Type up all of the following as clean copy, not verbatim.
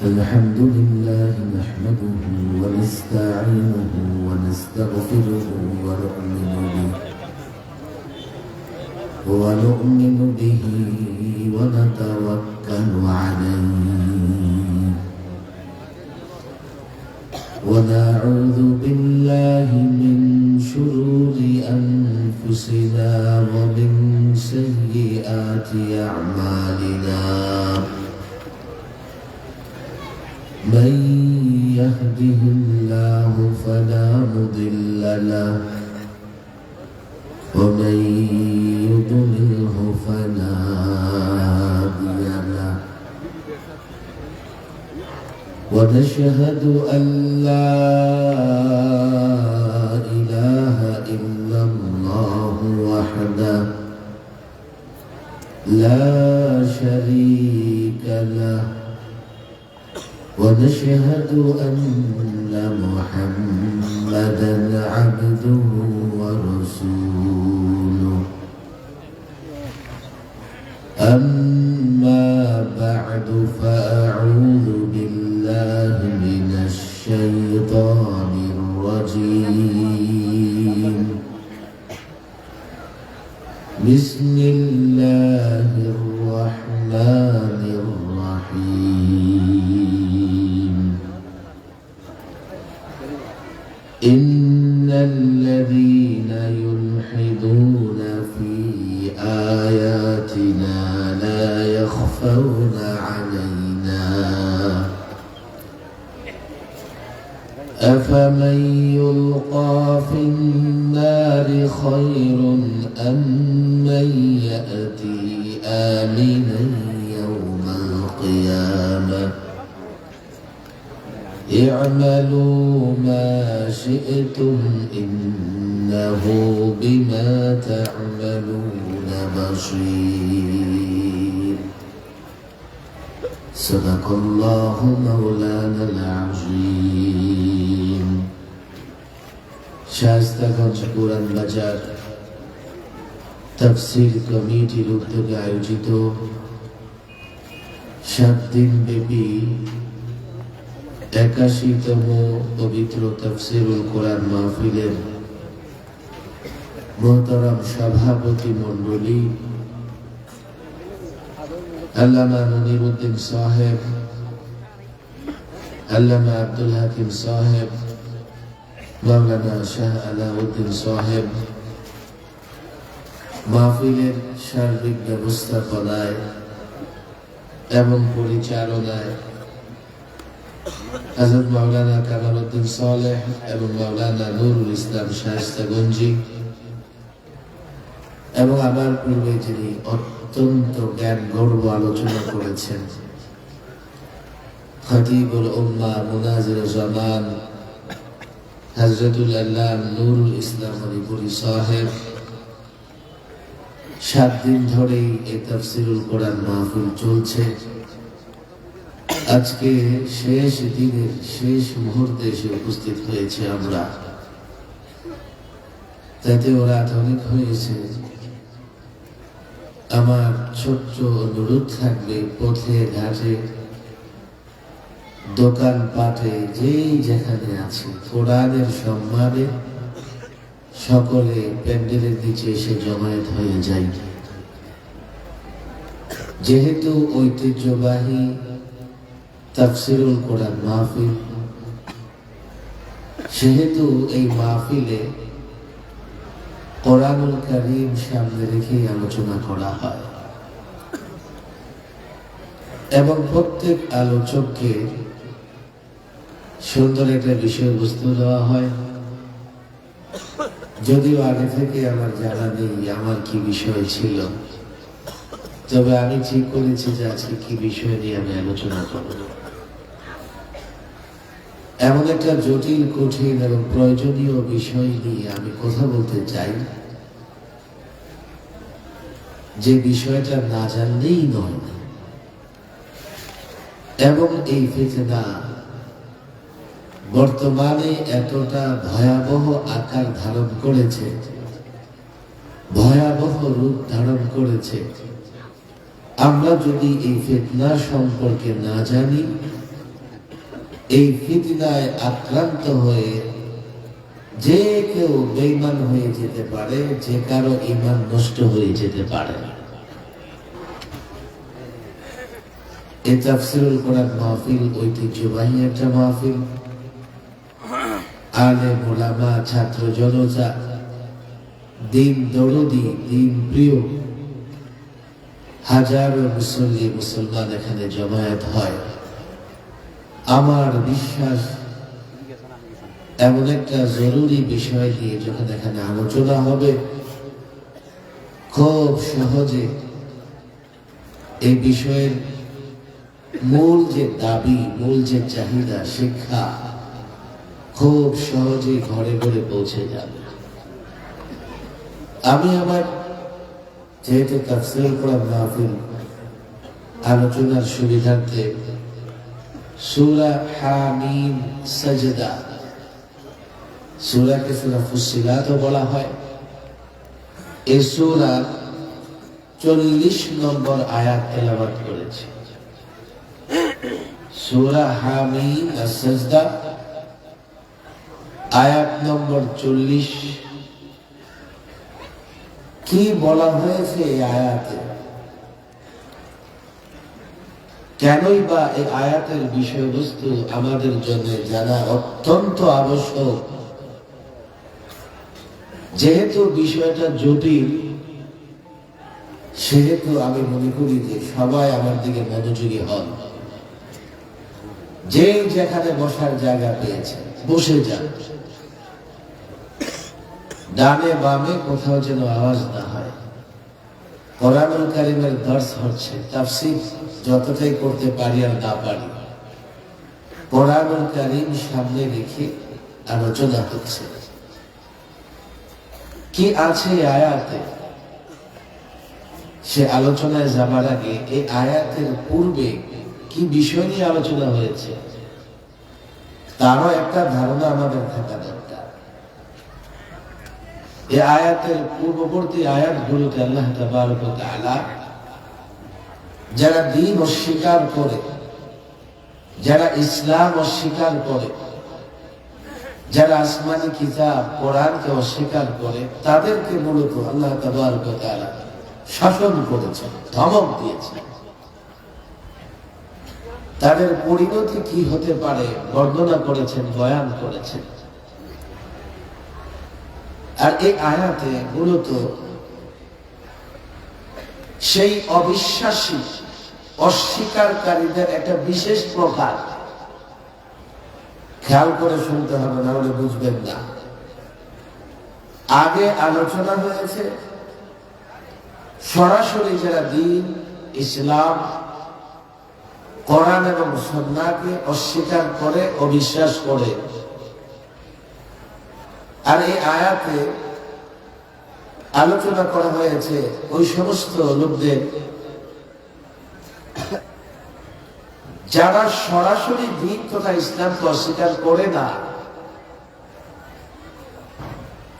الحمد لله نحمده ونستعينه ونستغفره ونؤمن به ونتوكل عليه ونعوذ بالله من شرور أنفسنا ومن سيئات أعمالنا من يهده الله فلا مضل له ومن يضلله فلا هادي له ونشهد أن لا إله إلا الله وحده لا شريك له ونشهد أن محمدا عبده ورسوله أما بعد فأعوذ بالله من الشيطان الرجيم بسم الله الرحمن الرحيم إن الذين يلحدون في آياتنا لا يخفون علينا أفمن يلقى في النار خير أم من يأتي آمنا يوم القيامة اعملوا ما شئتم إنه بما تعملون بصير صدق الله مولانا العظيم শায়েস্তাগঞ্জ কুরআন বাজার তাফসীর কমিটির উদ্যোগে আয়োজিত 7 দিন ব্যাপী 81তম পবিত্র তাফসীরুল কোরআন মাহফিলের মোহতারাম সভাপতি মণ্ডলী আল্লামা মনিরউদ্দিন সাহেব, আল্লামা আব্দুল হাকিম সাহেব, মাওলানা শাহ আলাউদ্দিন সাহেব, মাহফিলের সার্বিক ব্যবস্থাপনায় এবং পরিচালনায় হযরত মাওলানা কামালউদ্দিন সালেহ এবং মাওলানা নুরুল ইসলাম শায়েস্তাগঞ্জি এবং আমার পূর্বে যিনি অত্যন্ত জ্ঞান গর্ব আলোচনা করেছেন খতিবুল উম্মাহ মুনাজির জামান হযরতুল আল্লাহ নুরুল ইসলাম আলিপুরি সাহেব, 7 দিন ধরেই এই তাফসীরুল কোরআন মাহফিল চলছে। আজকে শেষ দিনের শেষ মুহূর্তে এসে উপস্থিত হয়েছে আমরা, তাতে ওরা অনেক হয়েছে। আমার ছোট্ট অনুরোধ থাকবে, পথে ঘাটে দোকান পাটে যেই যেখানে আছে কোরআনের সম্মানে সকলে প্যান্ডেলের নিচে এসে জমায়েত হয়ে যায়। যেহেতু ঐতিহ্যবাহী তাফসীরুল কোরআন মাহফিল, সেহেতু এই মাহফিলে কোরআনুল কারীম সামনে রেখেই আলোচনা করা হয় এবং প্রত্যেক আলোচককে সুন্দর একটা বিষয়বস্তু দেওয়া হয়। যদিও আগে থেকে আমার জানা নেই আমার কি বিষয় ছিল, তবে আমি ঠিক করেছি যে আজকে কি বিষয় নিয়ে আমি আলোচনা করব। এমন একটা জটিল, কঠিন এবং প্রয়োজনীয় বিষয় নিয়ে আমি কথা বলতে চাই, যে বিষয়টা না জানলেই নয়। এবং এই ফিতনা বর্তমানে এতটা ভয়াবহ আকার ধারণ করেছে, ভয়াবহ রূপ ধারণ করেছে। আমরা যদি এই ফিতনা সম্পর্কে না জানি এই ফিতনায় আক্রান্ত হয়ে যে কেউ বেঈমান হয়ে যেতে পারে, যে কারো ঈমান নষ্ট হয়ে যেতে পারে। এই তাফসীরুল কোরআন মাহফিল ঐতিহ্যবাহী একটা মাহফিল। আলেম ওলামা, ছাত্র জনতা, দিন দরদি, দিন প্রিয় হাজারো মুসল্লি মুসলমান এখানে জমায়েত হয়। আমার বিশ্বাস এমন একটা জরুরি বিষয় নিয়ে যখন এখানে আলোচনা হবে, খুব সহজে এই বিষয়ের মূল যে দাবি, মূল যে চাহিদা, শিক্ষা খুব সহজেই ঘরে ঘরে পৌঁছে যাবে। আমি আমার যেহেতু তাফসীরুল কোরআন মাহফিল আলোচনার সুবিধার্থে সূরা হামিম সাজদা, সূরাকে সূরা ফুসসিলাতও বলা হয়, এই সূরা 40 নম্বর আয়াত তেলাওয়াত করেছে। সূরা হামিম সাজদা আয়াত নম্বর 40। কি বলা হয়েছে এই আয়াতে, কেনই বা এই আয়াতের বিষয়বস্তু আমাদের জন্য জানা অত্যন্ত আবশ্যক। যেহেতু বিষয়টা জটিল, সেহেতু আমি মনে করি যে সবাই আমার দিকে মনোযোগী হন। যে যেখানে বসার জায়গা পেয়েছে বসে যান, ডানে বামে কোথাও যেন আওয়াজ না হয়। কোরআনুল কারীমের দর্স হচ্ছে, তাফসীর যতটাই করতে পারি আর না পারি, কোরআনুল কারীম সামনে রেখে আলোচনা হচ্ছে। কি আছে আয়াতে, সে আলোচনায় যাবার আগে এই আয়াতের পূর্বে কি বিষয় নিয়ে আলোচনা হয়েছে তারও একটা ধারণা আমাদের থাকা দরকার। এই আয়াতের পূর্ববর্তী আয়াতগুলোতে আল্লাহ তাবারক ওয়া তাআলা যারা দ্বীন অস্বীকার করে, যারা ইসলাম অস্বীকার করে, যারা আসমানি কিতাব কোরআনকে অস্বীকার করে, তাদেরকে মূলত আল্লাহ তাবারক ওয়া তাআলা শাসন করেছেন, ধমক দিয়েছেন। তাদের পরিণতি কি হতে পারে বর্ণনা করেছেন, বয়ান করেছেন। আর এই আয়াতে মূলত সেই অবিশ্বাসী অস্বীকারীদের একটা বিশেষ প্রকার, খেয়াল করে শুনতে হবে, না হলে বুঝবেন না। আগে আলোচনা হয়েছে সরাসরি যারা দ্বীন, ইসলাম, কোরআন এবং সুন্নাহকে অস্বীকার করে, অবিশ্বাস করে। আর এই আয়াতে আলোচনা করা হয়েছে ওই সমস্ত লোকদের যারা সরাসরি দ্বীন তথা ইসলামকে অস্বীকার করে না,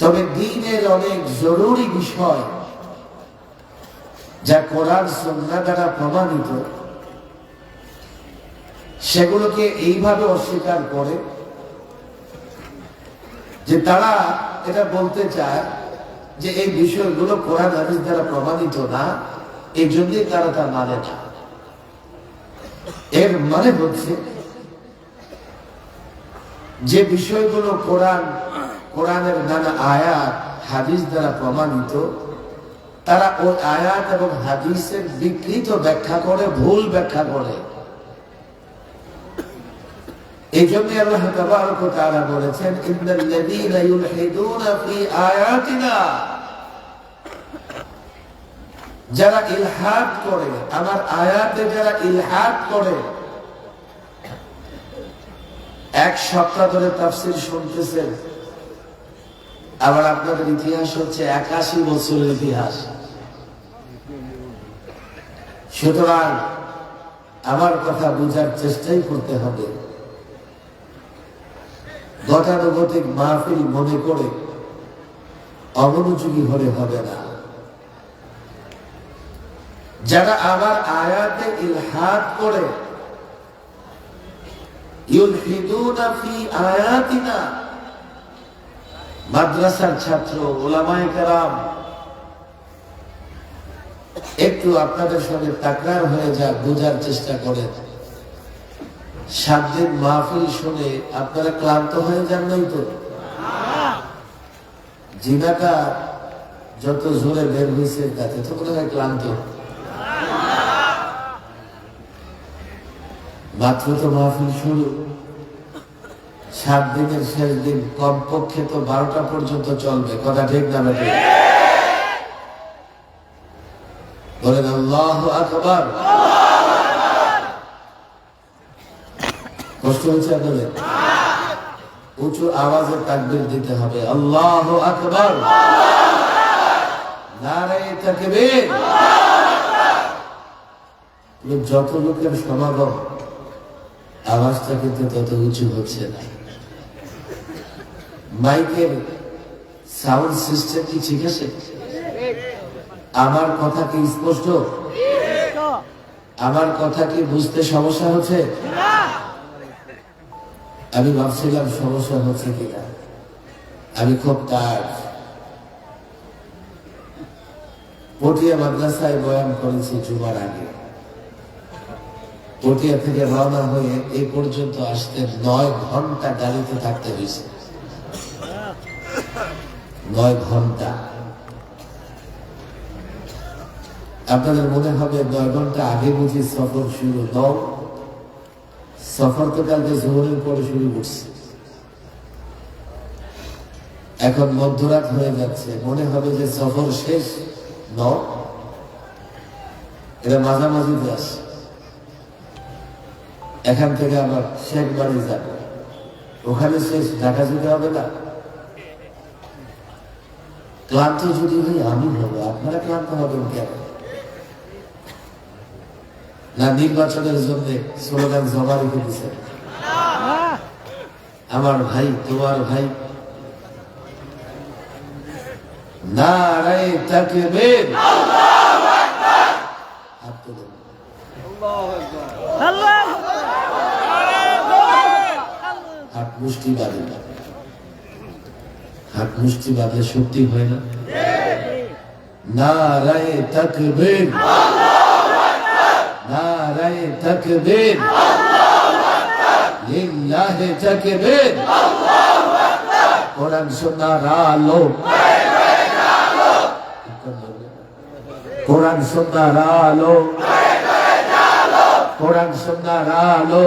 তবে দ্বীনের অনেক জরুরি বিষয় যা কোরআন সুন্নাহ দ্বারা প্রমাণিত, সেগুলোকে এইভাবে অস্বীকার করে যে তারা এটা বলতে চায় যে এই বিষয়গুলো কোরআন হাদিস দ্বারা প্রমাণিত না, এই জন্যই তারা তা মানে না। এর মানে হচ্ছে যে বিষয়গুলো কোরআনের নানা আয়াত হাদিস দ্বারা প্রমাণিত, তারা ওই আয়াত এবং হাদিসের বিকৃত ব্যাখ্যা করে, ভুল ব্যাখ্যা করে। এই জন্য আল্লাহ তাবারক ওয়া তাআলা বলেছেন, ইন্নাল্লাযীনা ইউলহিদুনা ফি আয়াতিনা, যারা ইলহাদ করে, আমার আয়াতে যারা ইলহাদ করে। এক সপ্তাহ ধরে তাফসীর শুনতেছেন, আবার আপনাদের ইতিহাস হচ্ছে 81 বছরের ইতিহাস। সুতরাং আমার কথা বোঝার চেষ্টাই করতে হবে। গতানুগতিক মাহফিল মনে করে অমনোযোগী হলে হবে না। যারা আমার আয়াতে ইলহাদ করে, ইউলহিদুনা ফি আয়াতিনা। মাদ্রাসার ছাত্র, উলামায়ে কেরাম, একটু আপনাদের সঙ্গে তাকরার হয়ে যাক, বোঝার চেষ্টা করেন। 7 দিন মাহফিল শুনে আপনারা ক্লান্ত হয়ে যান নাই তো? জিনাটা যত জোরে বের হয়েছে তাতে তো মনে হয় ক্লান্ত। মাত্র তো মাহফিল শুরু, 7 দিনের শেষ দিন, কমপক্ষে তো 12টা পর্যন্ত চলবে। কথা ঠিক না বেটে? বলেন আল্লাহু আকবার। কষ্ট হচ্ছে আপনাদের? উঁচু আওয়াজে তাকবীর দিতে হবে। আল্লাহু আকবার, নারায়ে তাকবীর। যত লোকের সমাগম, আওয়াজটা কিন্তু তত উঁচু হচ্ছে না। মাইকের সাউন্ড সিস্টেম কি ঠিক আছে? আমার কথা কি স্পষ্ট? আমার কথা কি বুঝতে সমস্যা হচ্ছে? আমি ভাবছিলাম সমস্যা হচ্ছে কিনা। আমি খুব টায়ার্ড। পটিয়া মাদ্রাসায় বয়ান করেছি জুমার আগে। পটিয়া থেকে রওনা হয়ে এই পর্যন্ত আসতে 9 ঘন্টা গাড়িতে থাকতে হয়েছে। 9 ঘন্টা। আপনাদের মনে হবে 9 ঘন্টা আগে বুঝি সফর শুরু। সফর তো কালকে জোহরের পরে শুরু করছে। এখন মধ্যরাত হয়ে যাচ্ছে, মনে হবে যে সফর শেষ। এটা মাঝামাঝি দেশ। এখান থেকে আবার শেখ বাড়ি যাবে, ওখানে শেষ। ঢাকা যেতে হবে না? ক্লান্ত যদি হই আমি হবো, আপনারা ক্লান্ত হবেন কেন? না নির্বাচনের জন্য স্লোগান জমা রেখে দিচ্ছে? আমার ভাই, তোমার ভাই। নারায়ে তাকবীর, আল্লাহু আকবার। হাত তুলুন। হাত মুষ্টি বাঁধে, হাত মুষ্টি বাঁধলে শক্তি হয় না? নারায়ে তাকবীর, নারায়ে তাকবীর, লিল্লাহি তাকবীর। কোরআন সুন্নাহর আলো, কোরআন সুন্নাহর আলো, কোরআন সুন্নাহর আলো।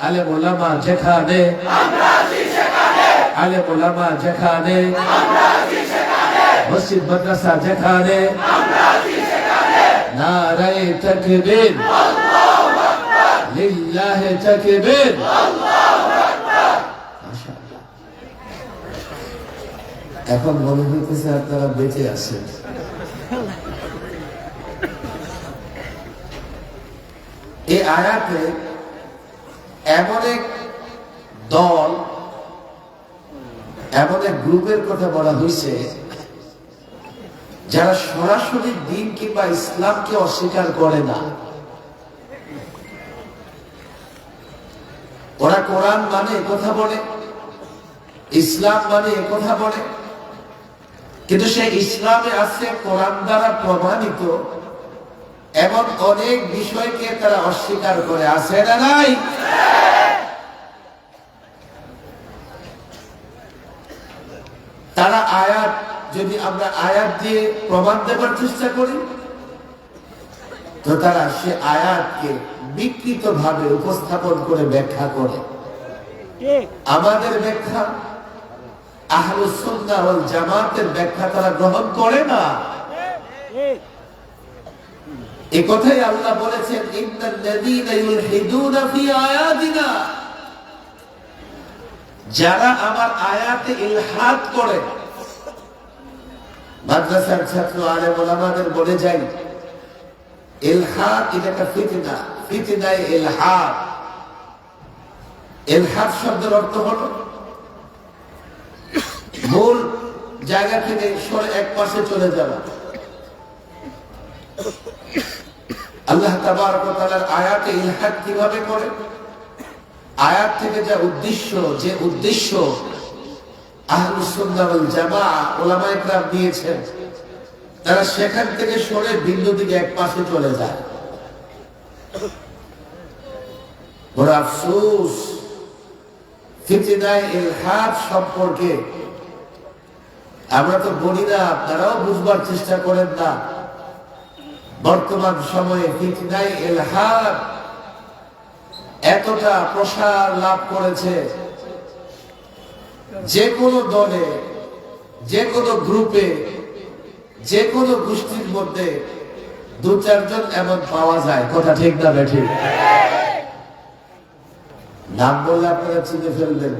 আলেম ওলামা যেখানে, আলেম ওলামা যেখানে, মসজিদ মাদ্রাসা যেখানে, নারায়ে তাকবীর, লিল্লাহি তাকবীর। মাশাআল্লাহ। এখন মনে হইতেছে আপনারা বেঁচে আছেন। এই আয়াতে এমন এক দল, এমন এক গ্রুপের কথা বলা হয়েছে যারা সরাসরি দ্বীন কিংবা ইসলামকে অস্বীকার করে না। ওরা কোরআন মানে কথা বলে, ইসলাম মানে কথা বলে, কিন্তু সে ইসলামে আছে কোরআন দ্বারা প্রমাণিত এমন অনেক বিষয়কে তারা অস্বীকার করে। আছে না নাই? তারা আয়াত, যদি আমরা আয়াত দিয়ে প্রমাণ দেবার চেষ্টা করি তো তারা সে আয়াতকে বিকৃত ভাবে উপস্থাপন করে ব্যাখ্যা করে। আমাদের ব্যাখ্যা, আহলুস সুন্নাহ ওয়াল জামাতের ব্যাখ্যা তারা গ্রহণ করে না। এই কথাই আল্লাহ বলেছেন, ইন্নাল্লাযীনা ইউলহিদুনা ফি আয়াতিনা। যারা আমার আয়াতে ইলহাদ করে। মাদ্রাসার ছাত্র আলেম ওলামাদের বলে যাই, ইলহাদ এটা একটা ফিতনা। ফিতনায়ে ইলহাদ। ইলহাদ শব্দের অর্থ হলো মূল জায়গা থেকে সরে এক পাশে চলে যাওয়া। আল্লাহ তাবারক ওয়া তাআলার আয়াতে ইলহাদ কিভাবে করে? আয়াত থেকে যে উদ্দেশ্য আহলুস সুন্নাহ ওয়াল জামাআহ উলামায়ে কেরাম দিয়েছেন, তারা সেখান থেকে সরে বিন্দু দিকে এক পাশে চলে যায়। বড় আফসোস, ফিতনায়ে ইলহাদ সম্পর্কে আমরা তো বলি না, আপনারাও বুঝবার চেষ্টা করেন না। বর্তমান সময়ে ফিতনায়ে ইলহাদ এতটা প্রসার লাভ করেছে, যে কোনো দলে, যে কোনো গ্রুপে, যে কোনো গোষ্ঠীর মধ্যে দু চারজন এমন পাওয়া যায়। কথা ঠিক না বেঠিক? নাম বললে আপনারা চিনে ফেলবেন।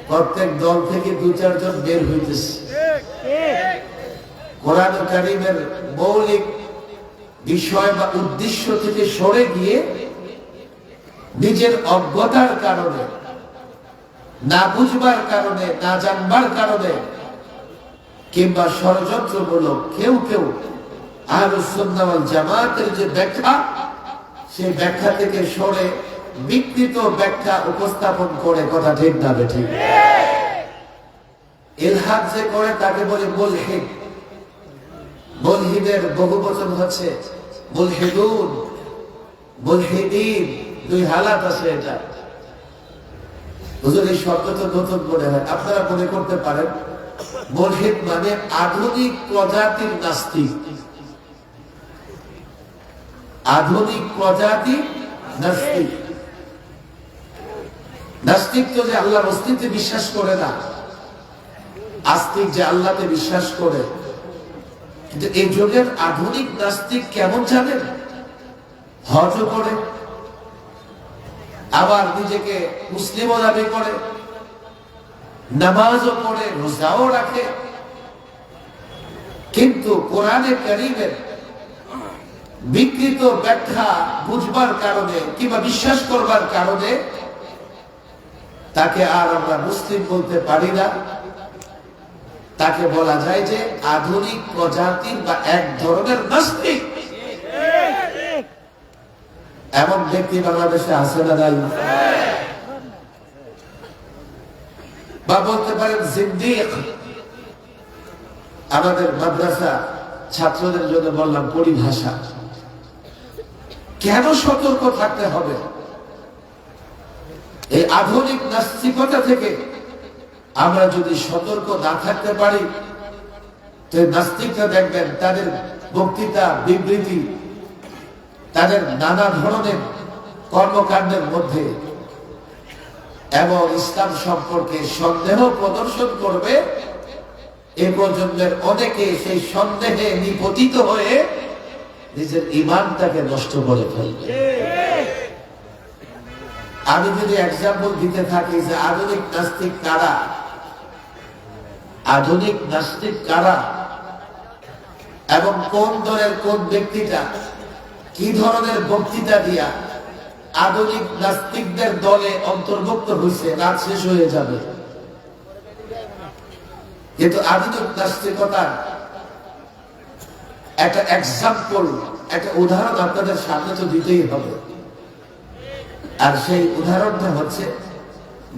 প্রত্যেক দল থেকে দু চারজন বের হইতেছে। কোরআন কারীমের মৌলিক বিষয় বা উদ্দেশ্য থেকে সরে গিয়ে নিজের অজ্ঞতার কারণে, না বুঝবার কারণে, না জানবার কারণে, কিংবা ষড়যন্ত্রমূলক কেউ কেউ আহলুস সুন্নাহ ওয়াল জামাতের যে ব্যাখ্যা, সেই ব্যাখ্যা থেকে সরে বিকৃত ব্যাখ্যা উপস্থাপন করে। কথা ঠিক না বেঠিক? ইলহাদ যে করে তাকে বলে মুলহিদ। মুলহিদের বহুবচন হচ্ছে মুলহিদুন, মুলহিদিন। দুই হালাত আছে। এটা হুজুর এই শব্দ তো নতুন মনে হয়, আপনারা মনে করতে পারেন মুলহিদ মানে আধুনিক প্রজাতির নাস্তিক। আধুনিক প্রজাতির নাস্তিক। নাস্তিক তো যে আল্লাহর অস্তিত্বে বিশ্বাস করে না, আস্তিক যে আল্লাহতে বিশ্বাস করে। কিন্তু এই যুগের আধুনিক নাস্তিক কেমন জানেন? হজও করে, আবার নিজেকে মুসলিমও দাবি করে, নামাজও পড়ে, রোজাও রাখে, কিন্তু কোরআনে কারীমের বিকৃত ব্যাখ্যা বুঝবার কারণে কিংবা বিশ্বাস করবার কারণে তাকে আর আমরা মুসলিম বলতে পারি না। তাকে বলা যায় যে আধুনিক প্রজাতির বা এক ধরনের নাস্তিক। এমন ব্যক্তি বাংলাদেশে আছে না নাই? বা বলতে পারেন জিন্দিক। আমাদের মাদ্রাসা ছাত্রদের জন্য বললাম পরিভাষা। কেন সতর্ক থাকতে হবে? এই আধুনিক নাস্তিকতা থেকে আমরা যদি সতর্ক না থাকতে পারি, তো নাস্তিকরা দেখবেন তাদের বক্তৃতা, বিবৃতি, তাদের নানা ধরনের কর্মকাণ্ডের মধ্যে এবং ইসলাম সম্পর্কে সন্দেহ প্রদর্শন করবে। এই প্রজন্মের অনেকে সেই সন্দেহে নিপতিত হয়ে নিজের ঈমানটাকে নষ্ট করে ফেলবে। আমি যদি এক্সাম্পল দিতে থাকি যে আধুনিক নাস্তিক কারা, আধুনিক নাস্তিক কারা এবং কোন দলের কোন ব্যক্তিটা কি ধরনের বক্তৃতা দিয়া আধুনিক নাস্তিকদের দলে অন্তর্ভুক্ত হয়েছে, রাত শেষ হয়ে যাবে। কিন্তু আধুনিক নাস্তিকতার একটা এক্সাম্পল, একটা উদাহরণ আপনাদের সামনে তো দিতেই হবে। আর সেই উদাহরণটা হচ্ছে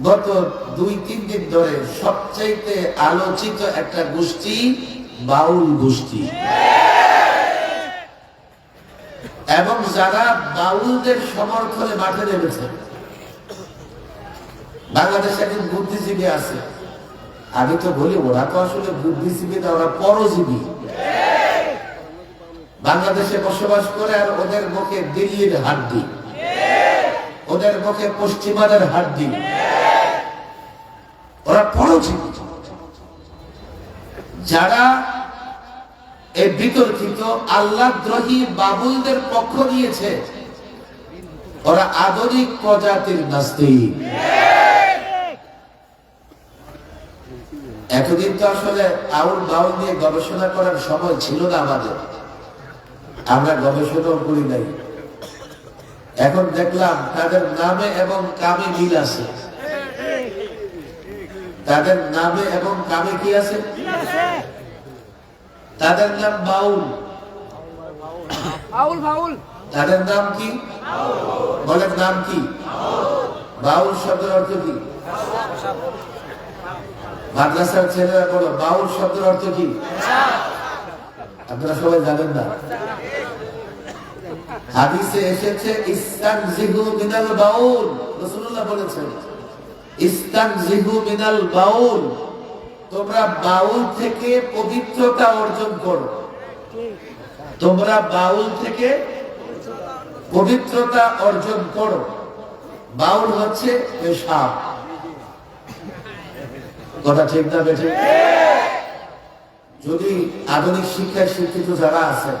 গত 2-3 দিন ধরে সবচাইতে আলোচিত একটা গোষ্ঠী, বাউল গোষ্ঠী। এবং যারা বাউলদের সমর্থনে মাঠে নেমেছে। বাংলাদেশে একজন বুদ্ধিজীবী আছে, আমি তো বলি ওরা তো আসলে বুদ্ধিজীবী না, ওরা পরজীবী। বাংলাদেশে বসবাস করে আর ওদের মুখে দিল্লির হাড্ডি, ওদের মুখে পশ্চিমাদের হাড্ডি। ওরা পরজীবী। যারা এই বিতর্কিত আল্লাহদ্রোহী বাবুলদের পক্ষ নিয়েছে, ওরা আধুনিক প্রজাতির নাস্তিক। এতদিন তো আসলে আউল বাউল নিয়ে গবেষণা করার সময় ছিল না আমাদের, আমরা গবেষণাও করি নাই। এখন দেখলাম তাদের নামে এবং কামে মিল আছে। তাদের নামে এবং কামে কি আছে? তাদের নাম বাউল। তাদের নাম কি? বলেন নাম কি? বাউল শব্দের অর্থ কি? মাদ্রাসার ছেলেরা বলো, বাউল শব্দের অর্থ কি? আপনারা সবাই জানেন না? হাদিসে এসেছে ইস্তানজিহু মিনাল বাউল, রাসূলুল্লাহ বলেছেন ইস্তানজিহু মিনাল বাউল, তোমরা বাউল থেকে পবিত্রতা অর্জন করো। তোমরা বাউল থেকে পবিত্রতা অর্জন করো। বাউল হচ্ছে পেশাব। কথা ঠিক না বেঠে? যদি আধুনিক শিক্ষায় শিক্ষিত যারা আছে,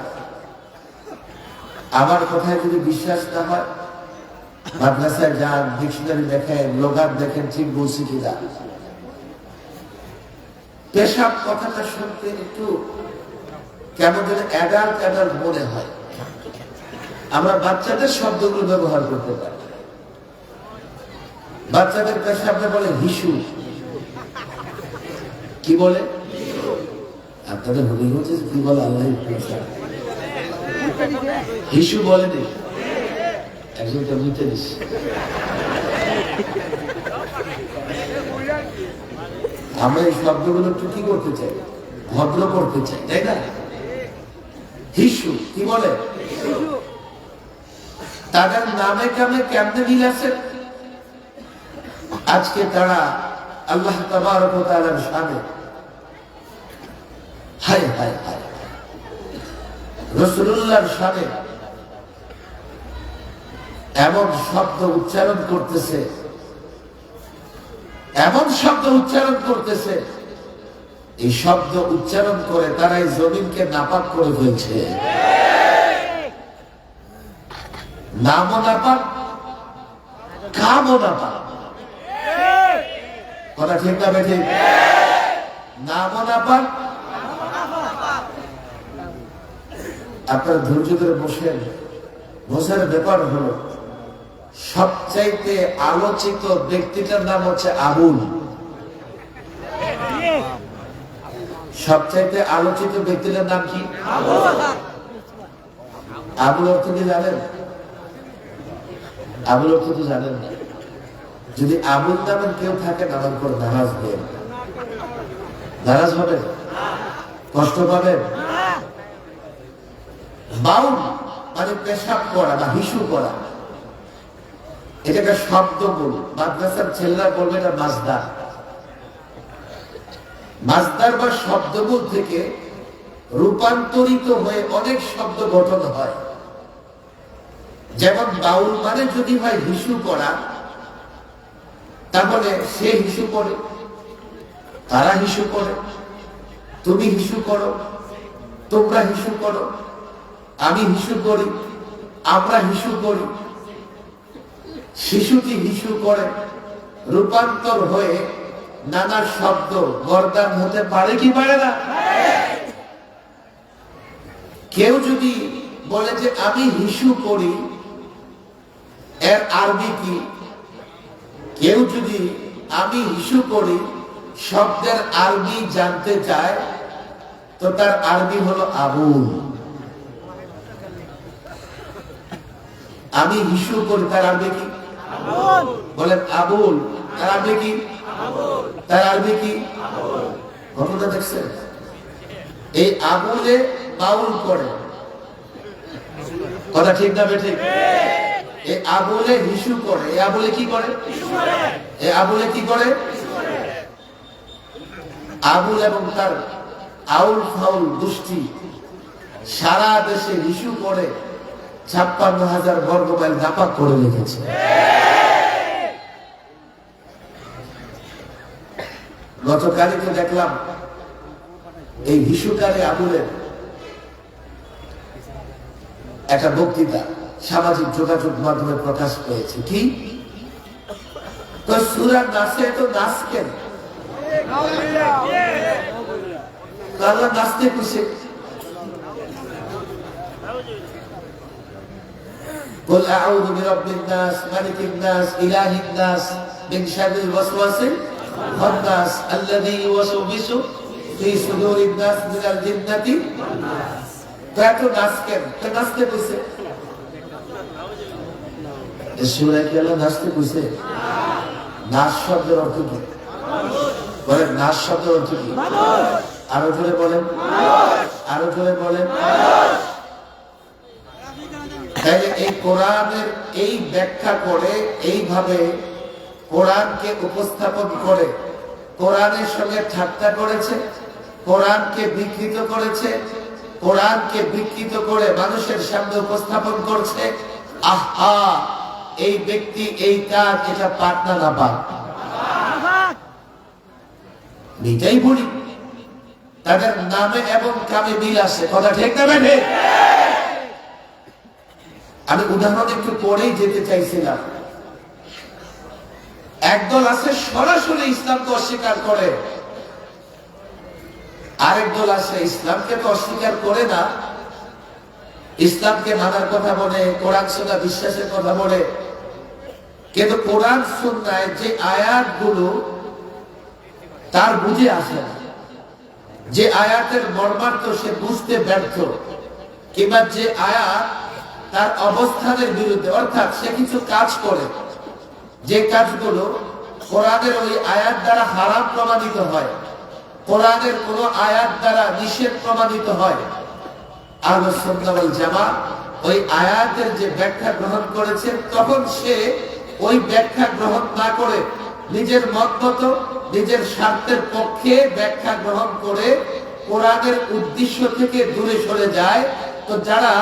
আমার কথায় যদি বিশ্বাস না হয়, মাদ্রাসায় যান, ডিকশনারি দেখেন, লোগান দেখেন, ঠিক বলছি কিনা। পেশাব কথাটা শুনতে একটু কেমন যেন অ্যাডাল্ট অ্যাডাল্ট মনে হয়। আমরা বাচ্চাদের শব্দগুলো ব্যবহার করতে পারি। বাচ্চাদের পেশাবকে বলে হিসু। কি বলে? আপনাদের ভুলে গেছে কি বলে? আল্লাহ হিসু বলেনি, একজন তো বুঝতে দিস। আমরা এই শব্দগুলো একটু কি করতে চাই? ভদ্র করতে চাই, তাই না? হিসু কি বলে? তাদের নামে কামে কেমনে মিল আছে? আজকে তারা আল্লাহ তাবারক ওয়া তাআলার শানে হায় হায় হায় রাসূলুল্লাহর শানে এমন শব্দ উচ্চারণ করতেছে, এমন শব্দ উচ্চারণ করতেছে, এই শব্দ উচ্চারণ করে তারা এই জমিনকে নাপাক করে ফেলছে। নামও নাপাক, কামও নাপাক। কথা ঠিক না বেঠে? নামও নাপাক। আপনারা ধৈর্য ধরে বসেন। বোঝার ব্যাপার হলো, সবচাইতে আলোচিত ব্যক্তিটার নাম হচ্ছে আবুল। সবচাইতে আলোচিত ব্যক্তিটার নাম কি? আবুল অর্থ কি জানেন? আবুল অর্থ তো জানেন না। যদি আবুল নামের কেউ থাকে, আমার উপর নারাজ হবেন। নারাজ হবেন? কষ্ট পাবেন? বাউল মানে পেশাব করা বা হিসু করা, এটা একটা শব্দ বল। মাদ্রাসার ছেলেরা বলবে এটা মাজদার। মাজদার বা শব্দবল থেকে রূপান্তরিত হয়ে অনেক শব্দ গঠন হয়। যেমন বাউল মানে যদি হয় হিসু করা, তাহলে সে হিসু করে, তারা হিসু করে, তুমি হিসু করো, তোমরা হিসু করো, আমি হিসু করি, আমরা হিসু করি। শিশুটি হিসু করে রূপান্তর হয়ে নানা শব্দ গর্দান হতে পারে কি পারে না? কেউ যদি বলে যে আমি হিসু করি, এর আরবি কি? কেউ যদি আমি হিসু করি শব্দের আরবি জানতে চায়, তো তার আরবি হলো আবুল। আমি হিসু করি, তার আরবি কি? বলেন আবুল। তার আরবি কি? তার আরবি কি? ঘটনা দেখছেন? এই আবুলে বাউল করে। কথা ঠিক না বেঠিক? এই আবুলে হিসু করে। এই আবুলে কি করে? এই আবুলে কি করে? আবুল এবং তার আউল ফাউল গোষ্ঠী সারা দেশে হিসু করে 56,000 বর্গ মাইল নাপাক করে রেখেছে। গতকালই তো দেখলাম এই হিসুকারী আবুলের একটা বক্তৃতা সামাজিক যোগাযোগ মাধ্যমে প্রকাশ পেয়েছে। কি তো সূরা নাসে তো নাচ কেন? আল্লাহ নাচতে খুশি। قل أعوذ برب الناس ملك الناس إله الناس من شر الوسواس الخناس الذي يوسوس في صدور الناس من الجنة والناس। তো এত নাচ কেন? নাচতে বসে সূরা কি আল্লাহ নাচতে কইছে? নাচ শব্দের অর্থ কি? বলেন, নাচ শব্দের অর্থ কি? আরো জোরে বলেন, আরো জোরে বলেন। তাইলে এই কোরআনের এই ব্যাখ্যা করে, এইভাবে কোরআনকে উপস্থাপন করে, কোরআনের সঙ্গে ঠাট্টা করেছে, কোরআনকে বিকৃত করেছে, কোরআনকে বিকৃত করে মানুষের সামনে উপস্থাপন করছে। আহা, এই ব্যক্তি এই কাজ, এটা পাক না না পাক? নিজেই বলি, তাদের নামে এবং কামে মিল আছে, কথা ঠিক না বেঠে? আমি উদাহরণ একটু পরেই যেতে চাইছিলাম। একদল আছে সরাসরি ইসলামকে অস্বীকার করে, আরেক দল আছে ইসলামকে তো অস্বীকার করে না, ইসলামকে মানার কথা বলে, কোরআন সুন্নাহ বিশ্বাসের কথা বলে, কিন্তু কোরআন সুন্নাহয় যে আয়াতগুলো তার বুঝে আসে না, যে আয়াতের মর্মার্থ সে বুঝতে ব্যর্থ, কিংবা যে আয়াত তার অবস্থানের বিরুদ্ধে, অর্থাৎ সে কিছু কাজ করে, যে কাজগুলো কোরআনের ওই আয়াত দ্বারা হারাম প্রমাণিত হয়, কোরআনের কোন আয়াত দ্বারা নিষেধ প্রমাণিত হয়, আহলে সুন্নাহ ওয়াল জামাত ওই আয়াতের যে ব্যাখ্যা গ্রহণ করেছে, তখন সে ওই ব্যাখ্যা গ্রহণ না করে নিজের মত মতো, নিজের স্বার্থের পক্ষে ব্যাখ্যা গ্রহণ করে কোরআনের উদ্দেশ্য থেকে দূরে সরে যায়। তো যারা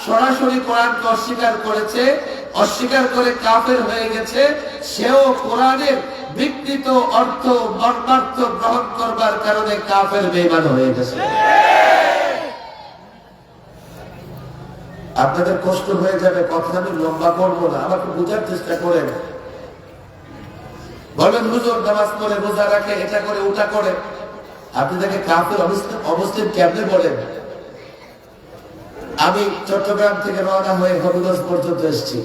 সরাসরি কোরআনকে অস্বীকার করেছে, অস্বীকার করে কাফের হয়ে গেছে, সেও কোরআনের বিকৃত অর্থ মর্মার্থ গ্রহণ করবার কারণে কাফের বেঈমান হয়ে গেছে। আপনাদের কষ্ট হয়ে যাবে, কথা আমি লম্বা করবো না, আমাকে বোঝার চেষ্টা করেন। বলেন হুজুর নামাজ পড়ে, রোজা রাখে, এটা করে ওটা করে, আপনি তাকে কাফের অবস্থান কেমনে বলেন? আমি চট্টগ্রাম থেকে রওনা হয়ে হবিগঞ্জ পর্যন্ত এসেছি।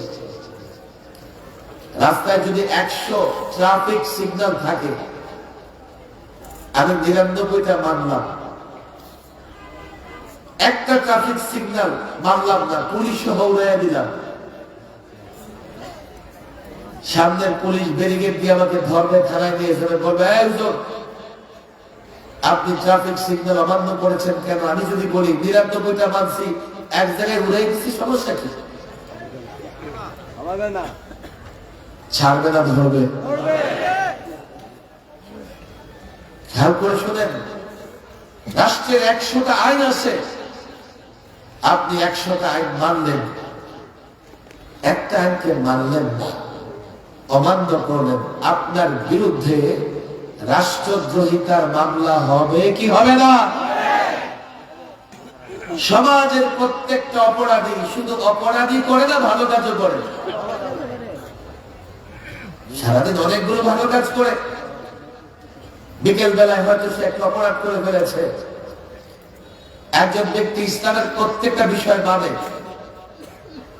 রাস্তায় যদি 100 ট্রাফিক সিগন্যাল থাকে, আমি 99টা মানলাম, একটা ট্রাফিক সিগন্যাল মানলাম না, পুলিশ সহ উড়াইয়া দিলাম। সামনের পুলিশ ব্যারিকেড দিয়ে আমাকে ধরবে, থানায় নিয়ে যাবে, বলবে আপনি ট্রাফিক সিগন্যাল অমান্য করেছেন কেন? আমি যদি বলি 99টা মানছি, এক জায়গায় উড়াই দিচ্ছি, সমস্যা কি? ছাড়বে না, ধরবে। খেয়াল করে শোনেন, রাষ্ট্রের 100টা আইন আছে, আপনি 100টা আইন মানলেন, একটা আইনকে মানলেন না, অমান্য করলেন, আপনার বিরুদ্ধে রাষ্ট্রদ্রোহিতার মামলা হবে কি হবে না? সমাজের প্রত্যেকটা অপরাধী শুধু অপরাধী করে না, ভালো কাজও করে। সারাদিন অনেকগুলো ভালো কাজ করে, বিকেল বেলায় হয়তো সে একটা অপরাধ করে ফেলেছে। একজন ব্যক্তি ইসলামের প্রত্যেকটা বিষয় মানে,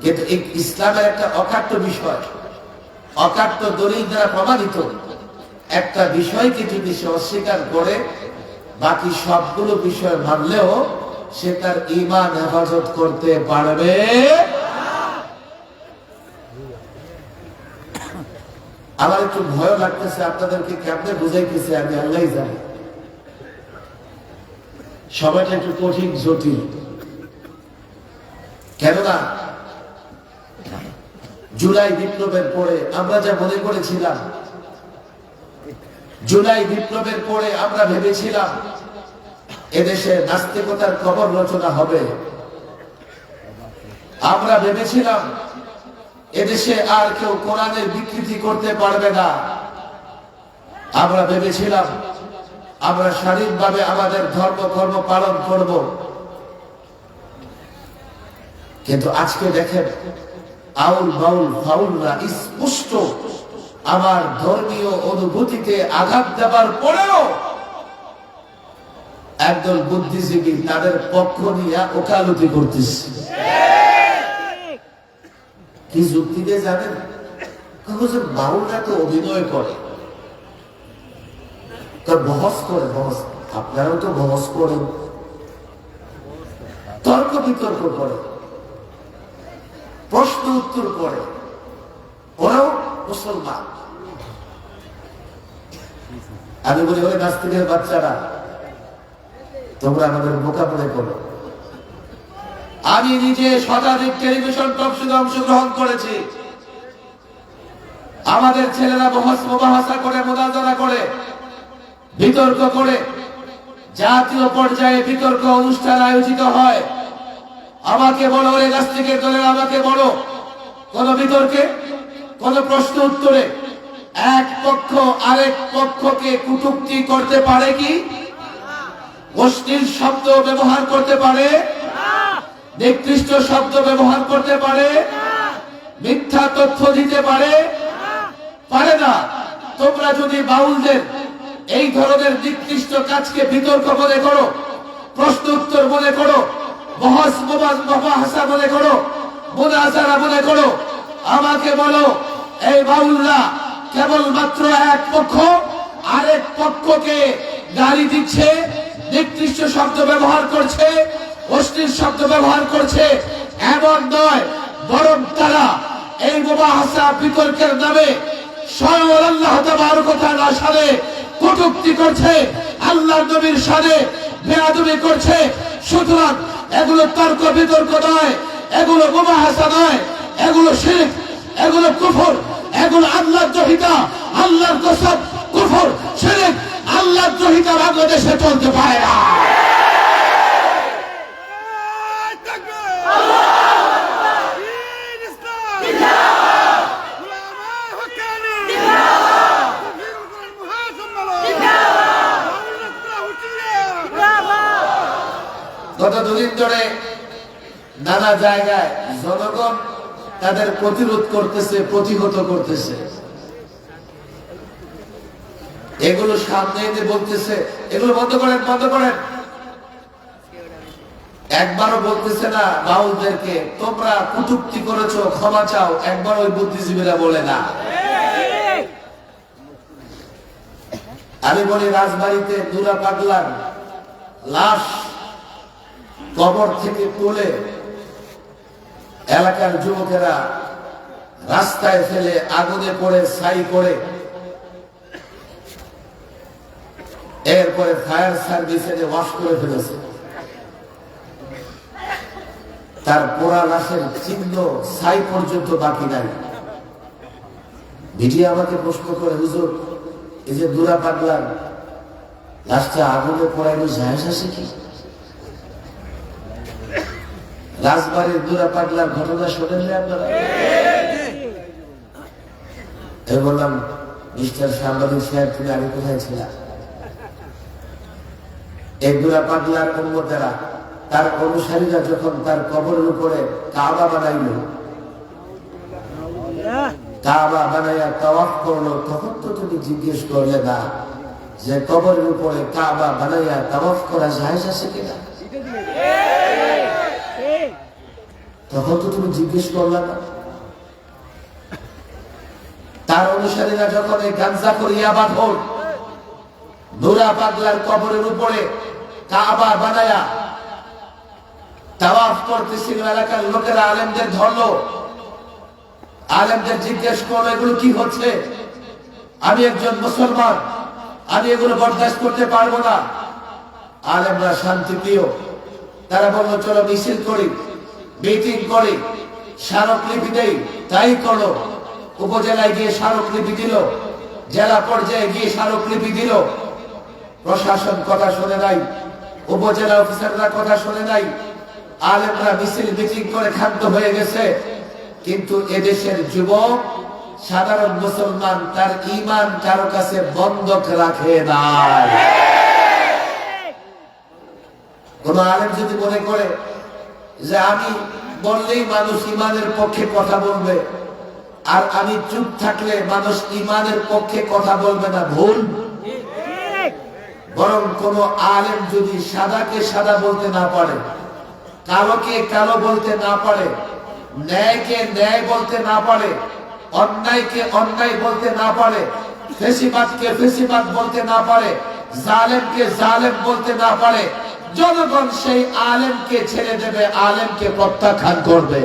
কিন্তু ইসলামের একটা অকাট্য বিষয়, অকাট্য দলিল দ্বারা প্রমাণিত একটা বিষয়কে যদি সে অস্বীকার করে, বাকি সবগুলো বিষয় মানলেও সে তার ঈমান হেফাজত করতে পারবে। আমার একটু ভয় লাগতেছে, আপনাদেরকে কেমনে বুঝাইতেছে আমি আল্লাহ জানি। সময়টা একটু কঠিন, জটিল। কেননা জুলাই বিপ্লবের পরে আমরা যা মনে করেছিলাম, জুলাই বিপ্লবের পরে আমরা ভেবেছিলাম এদেশে নাস্তিকতার কবর রচনা হবে, আমরা ভেবেছিলাম এদেশে আর কেউ কোরআনের বিকৃতি করতে পারবে না, আমরা ভেবেছিলাম আমরা স্বাধীনভাবে আমাদের ধর্ম কর্ম পালন করব। কিন্তু আজকে দেখেন, আউল বাউল ফাউলরা স্পষ্ট আমার ধর্মীয় অনুভূতিতে আঘাত দেবার পরেও একদল বুদ্ধিজীবী তাদের পক্ষ নিয়ে ওকালতি করতেছে। কি যুক্তি দিয়ে জানেন? বাউলরা তো অভিনয় করে, বহস করে, বহস, আপনারাও তো বহস করেন, তর্ক বিতর্ক করে, প্রশ্ন উত্তর করে, মুসলমান। আমি বলি বলে নাস্তিকের বাচ্চারা তোমরা আমাদের বোকা মনে করো। আমি নিজে শতাধিক টেলিভিশন টক শোতে অংশগ্রহণ করেছি। আমাদের ছেলেরা বহস মুবাহাসা করে, মুনাজারা করে, বিতর্ক করে, জাতীয় পর্যায়ে বিতর্ক অনুষ্ঠান আয়োজিত হয়। আমাকে বলো, ওই নাস্তিকের দলের আমাকে বলো, কোন বিতর্কে, কোন প্রশ্ন উত্তরে এক পক্ষ আরেক পক্ষকে কটূক্তি করতে পারে কি? অশ্লীল শব্দ ব্যবহার করতে পারে? নিকৃষ্ট শব্দ ব্যবহার করতে পারে? মিথ্যা তথ্য দিতে পারে? পারে না। তোমরা যদি বাউলদের এই ধরনের নিকৃষ্ট কাজকে বিতর্ক মনে করো, প্রশ্ন উত্তর মনে করো, বহস মুবাহাসা মনে করো, মুনাজারা মনে করো, আমাকে বলো এই বাউলরা কেবলমাত্র এক পক্ষ আরেক পক্ষকে গালি দিচ্ছে, নিকৃষ্ট শব্দ ব্যবহার করছে, অশ্লীল শব্দ ব্যবহার করছে এমন নয়, বরং তারা এই মুবাহাসা বিতর্কের নামে স্বয়ং আল্লাহ তাবারক ওয়া তাআলার শানে কটূক্তি করছে, আল্লাহর নবীর শানে বেয়াদবি করছে। সুতরাং এগুলো তর্ক বিতর্ক নয়, এগুলো মুবাহাসা নয়, এগুলো শিরক, এগুলো কুফর, এগুলো আল্লাহর দ্রোহিতা। আল্লাহর কসম, কুফর, শিরক, আল্লাহর দ্রোহিতা বাংলাদেশে চলতে পারে না। গত দুদিন ধরে নানা জায়গায় জনগণ তাদের প্রতিরোধ করতেছে, প্রতিহত করতেছে। এগুলো সামনে এনে বলতেছে এগুলো বন্ধ করেন, বন্ধ করেন। একবারও বলতেছে না বাউলদেরকে তোমরা কটূক্তি করেছো, ক্ষমা চাও, একবার ওই বুদ্ধিজীবীরা বলে না। আমি বলি রাজবাড়িতে দুরা পাগলার লাশ কবর থেকে তুলে এলাকার যুবকেরা রাস্তায় ফেলে আগুনে পড়ে ছাই করে, এরপরে ফায়ার সার্ভিসে ওয়াশ করে ফেলেছে। তার পোড়া লাশের চিহ্ন ছাই পর্যন্ত বাকি নাই। মিডিয়া আমাকে প্রশ্ন করে, হুজুর এই যে দুরা পাগলার লাশটা আগুনে পড়াইলো জায়েজ আছে কি? রাজবাড়ির দুরা পাগলার ঘটনা শোনেননি আপনারা? বললাম মিস্টার সাংবাদিক সাহেব, তুমি আগে কোথায় ছিলাম? এই দুরা পাগলার উম্মতেরা, তার অনুসারীরা যখন তার কবরের উপরে কাবা বানাইল, কাবা বানাইয়া তাওয়াফ করলো, তখন তো তুমি জিজ্ঞেস করলে না যে কবরের উপরে কাবা বানাইয়া তাওয়াফ করা জায়েজ আছে কিনা? তখন তো তুমি জিজ্ঞেস করলে না। তার অনুসারীরা যখন এই গাঞ্জা করিয়া বাঁধল, দুরা পাগলার কবরের উপরে কাবা বানায়া তাওয়াফ করতেছিল, এলাকার লোকেরা আলেমদের ধরলো, আলেমদের জিজ্ঞেস করলো এগুলো কি হচ্ছে? আমি একজন মুসলমান, আমি এগুলো বরদাস্ত করতে পারবো না। আলেমরা শান্তিপ্রিয়, তারা বললো চলো মিছিল করি, মিটিং করি, স্মারকলিপি দেই। তাই করো। উপজেলায় গিয়ে স্মারকলিপি দিল, জেলা পর্যায়ে গিয়ে স্মারকলিপি দিল। প্রশাসন কথা শুনে নাই, উপজেলা অফিসাররা কথা শুনে নাই, আলেমরা মিছিল মিটিং করে ক্ষান্ত হয়ে গেছে। কিন্তু এদেশের যুবক, সাধারণ মুসলমান তার ঈমান কারো কাছে বন্ধক রাখে নাই। কোন আলেম যদি মনে করে যে আমি বললেই মানুষ ঈমানের পক্ষে কথা বলবে, আর আমি চুপ থাকলে মানুষ ঈমানের পক্ষে কথা বলবে না, ভুল। বরং কোন আলেম যদি সাদাকে সাদা বলতে না পারে, কালোকে কালো বলতে না পারে, ন্যায়কে ন্যায় বলতে না পারে, অন্যায়কে অন্যায় বলতে না পারে, ফেসিবাদকে ফেসিবাদ বলতে না পারে, জালেমকে জালেম বলতে না পারে, জনগণ সেই আলেমকে ছেড়ে দেবে, আলেমকে প্রত্যাখ্যান করবে।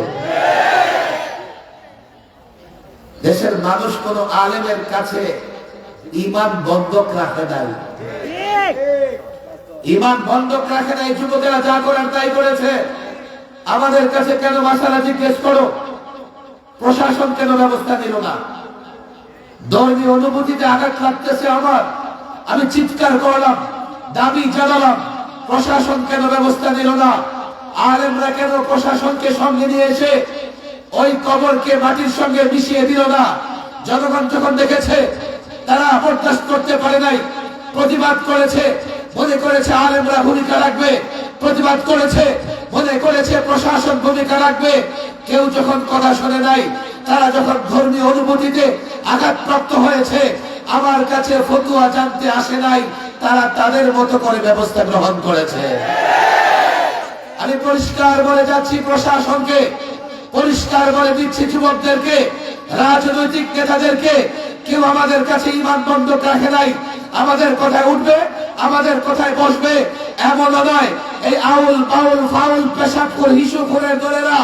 দেশের মানুষ কোন আলেমের কাছে ঈমান বন্ধক রাখে নাই, ঈমান বন্ধক রাখে নাই। যুবকেরা যা করার তাই করেছে। আমাদের কাছে কেন মাসালা জিজ্ঞেস করো, প্রশাসন কেন ব্যবস্থা নিল না? ধর্মীয় অনুভূতিতে আঘাত লাগতেছে আমার, আমি চিৎকার করলাম, দাবি জানালাম, প্রশাসন কেন ব্যবস্থা নিল না? আলেমরা কেন প্রশাসনকে সঙ্গে নিয়ে এসে ওই কবরকে মাটির সঙ্গে মিশিয়ে দিল না? জনগণ যখন দেখেছে, তারা বরদাস্ত করতে পারে নাই, প্রতিবাদ করেছে, মনে করেছে আলেমরা ভূমিকা রাখবে, প্রতিবাদ করেছে, মনে করেছে প্রশাসন ভূমিকা রাখবে। কেউ যখন কথা শোনে নাই, তারা যখন ধর্মীয় অনুভূতিতে আঘাতপ্রাপ্ত হয়েছে, আমার কাছে ফতুয়া জানতে আসে নাই, তারা তাদের মতো করে ব্যবস্থা গ্রহণ করেছে। আমি পরিষ্কার বলে যাচ্ছি প্রশাসনকে, পরিষ্কার বলে দিচ্ছি যুবকদেরকে, রাজনৈতিক নেতাদেরকে, কেউ আমাদের কাছে ঈমান বন্ধক রাখে নাই। আমাদের কথায় উঠবে, আমাদের কথায় বসবে, এমনও নয়। এই আউল বাউল ফাউল পেশাবখোর হিসুখোরের দলেরা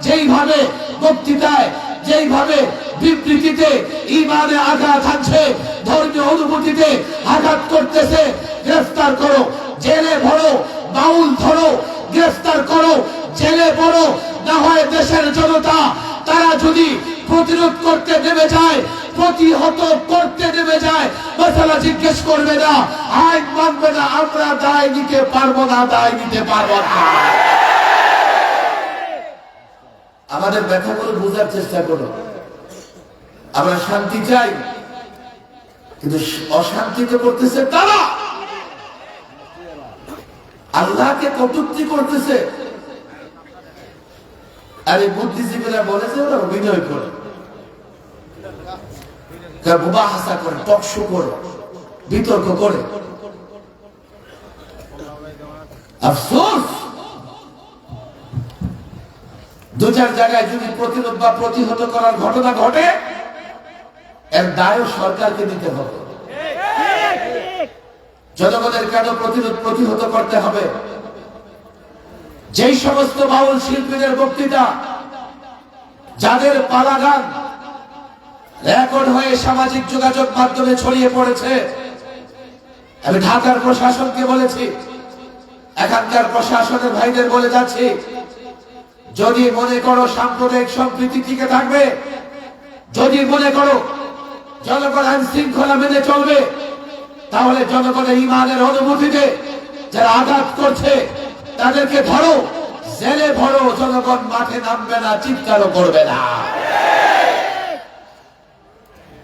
যেইভাবে বক্তৃতায়, যেইভাবে বিবৃতিতে ঈমানে আঘাত হানছে, ধর্মীয় অনুভূতিতে আঘাত করতেছে, গ্রেফতার করো, জেলে ভরো, বাউল ধরো, গ্রেফতার করো, জেলে ভরো। না হয় দেশের জনতা তারা যদি প্রতিরোধ করতে নেমে যায়, প্রতিহত করতে নেমে যায়, মাসালা জিজ্ঞেস করবে না, আইন মানবে না, আমরা দায় নিতে পারবো না, দায় নিতে পারবো না। আমাদের ব্যথাগুলো বোঝার চেষ্টা করো। আমরা শান্তি চাই, কিন্তু অশান্তি তো করতেছে তারা, আল্লাহকে কটূক্তি করতেছে। আরে বুদ্ধিজীবীরা বলেছে ওরা অভিনয় করে, মুবাহাসা করে, টকশো করে, বিতর্ক করে। আফসোস, দু চার জায়গায় যদি প্রতিরোধ বা প্রতিহত করার ঘটনা ঘটে, এর দায়ও সরকারকে নিতে হবে। জনগণের কেন প্রতিহত করতে হবে? যেই সমস্ত বাউল শিল্পীদের বক্তৃতা, যাদের পালা গান রেকর্ড হয়ে সামাজিক যোগাযোগ মাধ্যমে ছড়িয়ে পড়েছে, আমি ঢাকার প্রশাসনকে বলেছি, এখানকার প্রশাসনের ভাইদের বলে যাচ্ছি, যদি মনে করো সাম্প্রদায়িক সম্প্রীতি টিকে থাকবে, যদি মনে করো জনগণ আইন শৃঙ্খলা মেনে চলবে, তাহলে জনগণের ঈমানের অনুভূতিতে যারা আঘাত করছে তাদেরকে ধরো, জেলে ভরো। জনগণ মাঠে নামবে না, চিৎকারও করবে না।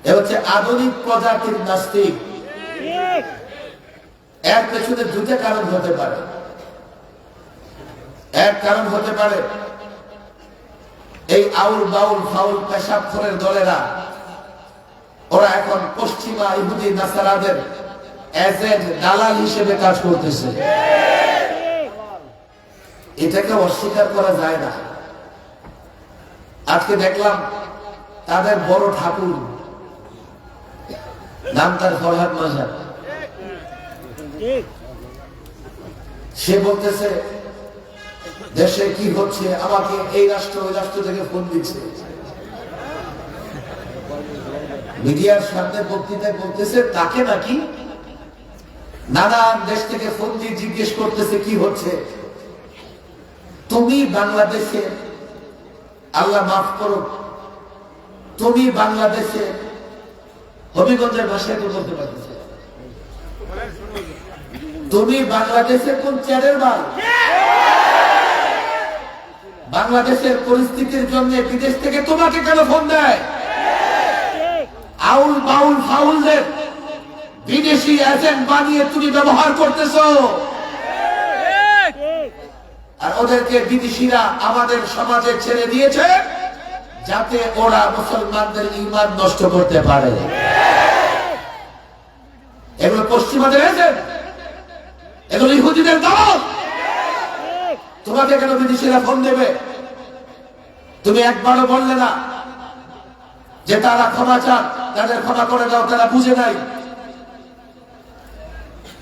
এ হচ্ছে আধুনিক প্রজাতির নাস্তিক। এর পেছনে দুটো কারণ হতে পারে। এক কারণ হতে পারে এই আউল বাউল ফাউল পেশাবখোরের দলেরা, ওরা এখন পশ্চিমা ইহুদি নাসারাদের এজেন্ট, দালাল হিসেবে কাজ করতেছে। এটাকে অস্বীকার করা যায় না। আজকে দেখলাম তাদের বড় ঠাকুর, নাম তার ফরহাদ মাজার, সে বলতেছে দেশে কি হচ্ছে, আমাকে এই রাষ্ট্র ওই রাষ্ট্র থেকে ফোন দিচ্ছে। মিডিয়ার সামনে বক্তৃতায় বলতেছে তাকে নাকি নানান দেশ থেকে ফোন দিয়ে জিজ্ঞেস করতেছে কি হচ্ছে। তুমি বাংলাদেশে, আল্লাহ মাফ করো, তুমি বাংলাদেশে, হবিগঞ্জের ভাষায় তো বলতে পারতেছে, তুমি বাংলাদেশে কোন চেয়ারের মাল? বাংলাদেশের পরিস্থিতির জন্য বিদেশ থেকে তোমাকে কেন ফোন দেয়? আউল বাউল ফাউলদের বিদেশি এজেন্ট বানিয়ে তুমি ব্যবহার করতেছো, আর ওদেরকে বিদেশিরা আমাদের সমাজে ছেড়ে দিয়েছে যাতে ওরা মুসলমানদের ঈমান নষ্ট করতে পারে। এগুলো পশ্চিমাদের এজেন্ট, এগুলো ইহুদিদের দল। তোমাকে কেন বিদেশিরা ফোন দেবে? তুমি একবারও বললে না যে তারা ক্ষমা চান, তাদের ক্ষমা করে দাও, তারা বুঝে নাই।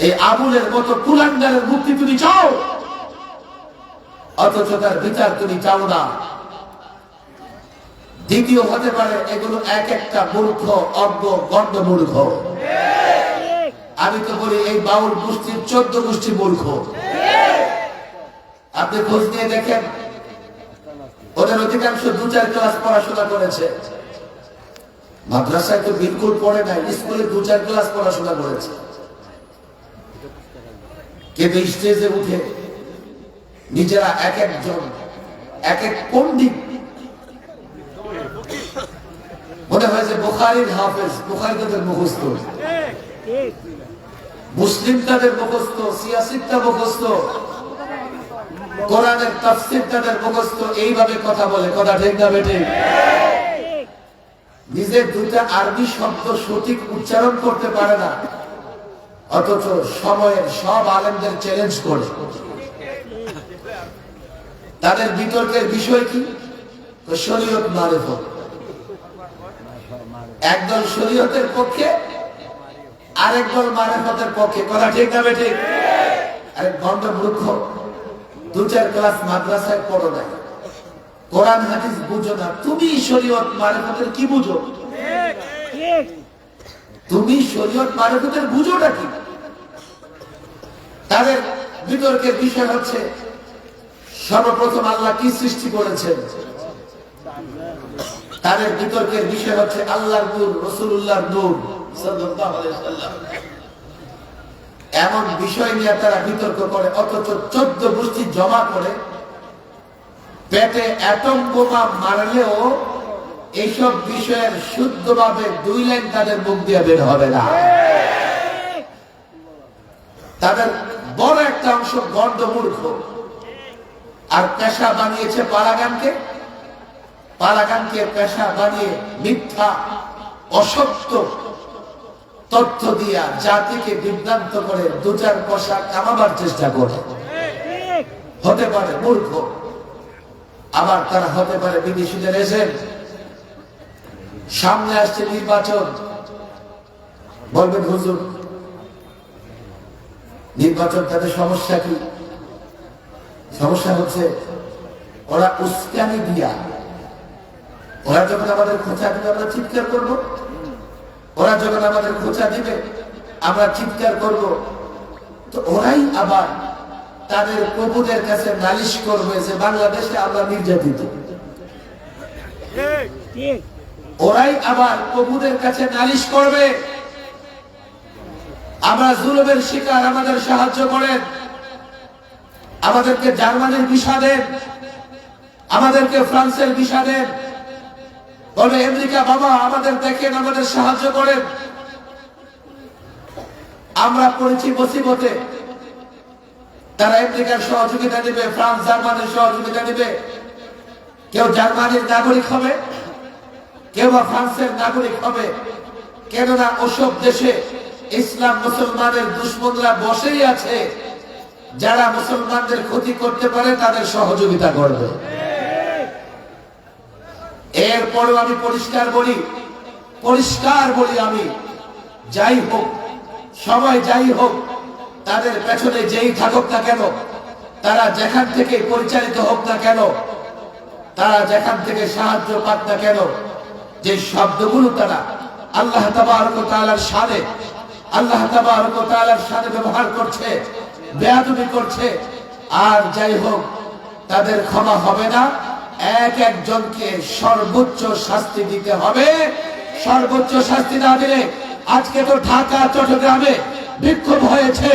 এই আবুলের মতো কুলাঙ্গারের মুক্তি তুমি চাও, অথচ তার বিচার তুমি চাও না। দ্বিতীয় হতে পারে এগুলো এক একটা মূর্খ অজ্ঞ গণ্ড মূর্খ। আমি তো বলি এই বাউল গোষ্ঠীর 14 গোষ্ঠী মূর্খ। আপনি খোঁজ নিয়ে দেখেন, ওদের অধিকাংশ 2-4 ক্লাস পড়াশোনা করেছে, মাদ্রাসায় তো বিলকুল পড়ে নাই, স্কুলে 2-4 ক্লাস পড়াশোনা করেছে। কিন্তু স্টেজে উঠে নিজেরা এক একজন এক এক পণ্ডিত, মনে হয় যে বুখারীর হাফেজ, বুখারী তাদের মুখস্থ, মুসলিম তাদের মুখস্থ, সিয়াসিতটা মুখস্থ, কোরআনের তাফসীর তাদের মুখস্থ। এইভাবে কথা বলে, কথা ঠিক না বেঠিক? নিজের 2টা আরবি শব্দ সঠিক উচ্চারণ করতে পারে না, অথচ সময়ের সব আলেমদের চ্যালেঞ্জ করে। তাদের বিতর্কের বিষয় কি? শরীয়ত মারিফত। একদল শরীয়তের পক্ষে, আরেকদল মারিফতের পক্ষে, কথা ঠিক না বেঠিক? আরে গণ্ড মূর্খ, 2-4 ক্লাস মাদ্রাসায় পড়ো নাই, কোরআন হাদিস বুঝো না, তুমি শরীয়ত মারিফতের কি বুঝো? তুমি শরীয়ত মারিফতের বুঝোটা কি? তাদের বিতর্কের বিষয় হচ্ছে সর্বপ্রথম আল্লাহ কি সৃষ্টি করেছেন। তাদের বিতর্কের বিষয় হচ্ছে আল্লাহর নূর, রাসূলুল্লাহর নূর সাল্লাল্লাহু আলাইহি ওয়াসাল্লাম। এমন বিষয় নিয়ে তারা বিতর্ক করে, অথচ 14 গোষ্ঠী জমা করে পেটে অ্যাটম বোমা মারলেও এইসব বিষয়ের শুদ্ধভাবে 2 লাইন তাদের মুখ দিয়ে বের হবে না। তাদের বড় একটা অংশ গণ্ড মূর্খ, আর পেশা বানিয়েছে পালাগানকে। পালাগানকে পেশা বানিয়ে মিথ্যা অসত্য তথ্য দিয়া জাতিকে বিভ্রান্ত করে 2-4 পয়সা কামাবার চেষ্টা করে। হতে পারে মূর্খ, আবার তারা হতে পারে বিদেশিদের এজেন্ট। সামনে আসছে নির্বাচন, বলবেন হুজুর নির্বাচন তাদের সমস্যা কি? সমস্যা হচ্ছে ওরা উস্কানি দিয়া, ওরা যখন আমাদের খোঁচা দিবে আমরা চিৎকার করব, ওরা যখন আমাদের খোঁচা দিবে আমরা চিৎকার করব, তো ওরাই আবার তাদের প্রভুদের কাছে নালিশ করবে যে বাংলাদেশে আমরা নির্যাতিত। ওরাই আবার প্রভুদের কাছে নালিশ করবে আমরা জুলুমের শিকার, আমাদের সাহায্য করেন, আমাদেরকে জার্মানির ভিসা দেন, আমাদেরকে ফ্রান্সের ভিসা দেন, বলে আমেরিকা বাবা আমাদের দেখেন, আমাদের সাহায্য করেন। আমরা পড়েছি মুসিবতে, তারা আমেরিকার সহযোগিতা দিবে, ফ্রান্স জার্মানির সহযোগিতা দিবে। কেউ জার্মানির নাগরিক হবে, কেউ বা ফ্রান্সের নাগরিক হবে, কেননা ওসব দেশে ইসলাম মুসলমানের দুশ্মনরা বসেই আছে, যারা মুসলমানদের ক্ষতি করতে পারে তাদের সহযোগিতা করবে। এরপরেও আমি পরিষ্কার বলি আমি, যাই হোক সবাই যাই হোক, তাদের পেছনে যেই থাকুক না কেন, তারা যেখান থেকে পরিচালিত হোক না কেন, তারা যেখান থেকে সাহায্য পাক না কেন, যে শব্দগুলো তারা আল্লাহ তাবারক ওয়া তাআলার শানে, আল্লাহ তাবারক ওয়া তাআলার শানে ব্যবহার করছে, বেয়াদবি করছে, আর যাই হোক তাদের ক্ষমা হবে না। এক একজনকে সর্বোচ্চ শাস্তি দিতে হবে। সর্বোচ্চ শাস্তি না দিলে, আজকে তো ঢাকা চট্টগ্রামে বিক্ষোভ হয়েছে,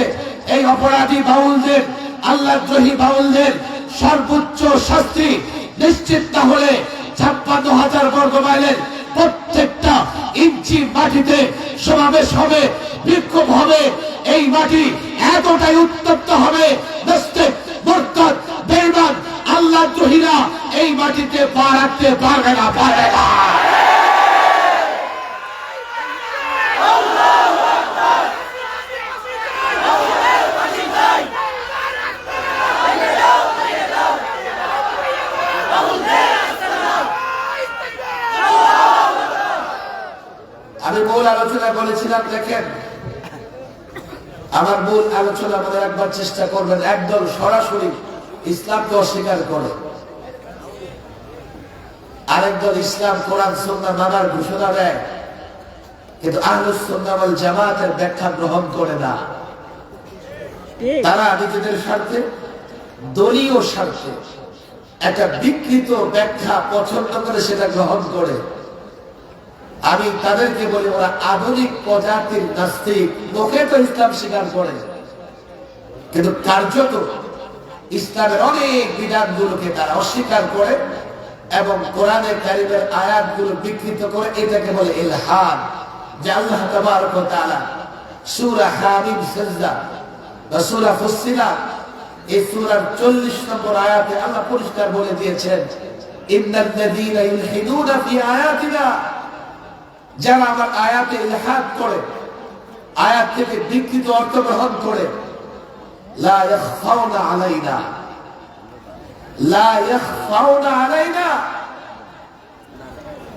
এই অপরাধী বাউলদের, আল্লাহদ্রোহী বাউলদের সর্বোচ্চ শাস্তি নিশ্চিত না হলে 56,000 বর্গ মাইলের প্রত্যেকটা ইঞ্চি মাটিতে সমাবেশ হবে, বিক্ষোভ হবে। এই মাটি এতটাই উত্তপ্ত হবে, নাস্তিক, মুরতাদ, বেঈমান, আল্লাহদ্রোহীরা এই মাটিতে পা রাখতে পারবে না। আমি মূল আলোচনা বলেছিলাম, দেখেন আমার মূল আলোচনা মনে একবার চেষ্টা করবেন। একদল সরাসরি ইসলামকে অস্বীকার করে, আরেকদল ইসলাম কোরআন সুন্নাহ মানার ঘোষণা দেয়, কিন্তু আহলুস সুন্নাহ ওয়াল জামাতের ব্যাখ্যা গ্রহণ করে না। তারা নিজেদের স্বার্থে, দলীয় স্বার্থে একটা বিকৃত ব্যাখ্যা পছন্দ করে সেটা গ্রহণ করে। আমি তাদেরকে বলি, ওরা আধুনিক প্রজাতির নাস্তিক। মুখে তো ইসলাম স্বীকার করে, কিন্তু কার্যত ইসলামের অনেক বিধানগুলোকে তারা অস্বীকার করে এবং কোরআনে কারিমের আয়াতগুলো বিকৃত করে। এটাকে বলে ইলহাদ। যে আল্লাহ তাবারক ওয়া তাআলা সূরা হামিম সিজদা বা সূরা ফুসসিলাত এই সূরার 40 নম্বর আয়াতে আল্লাহ পরিষ্কার বলে দিয়েছেন, ইন্নাল্লাযীনা ইউলহিদুনা ফি আয়াতিনা, যারা আমার আয়াতে ইলহাদ করে, আয়াত থেকে বিকৃত অর্থ গ্রহণ করে, লা ইয়াখফাউনা আলাইনা, লা ইয়াখফাউনা আলাইনা,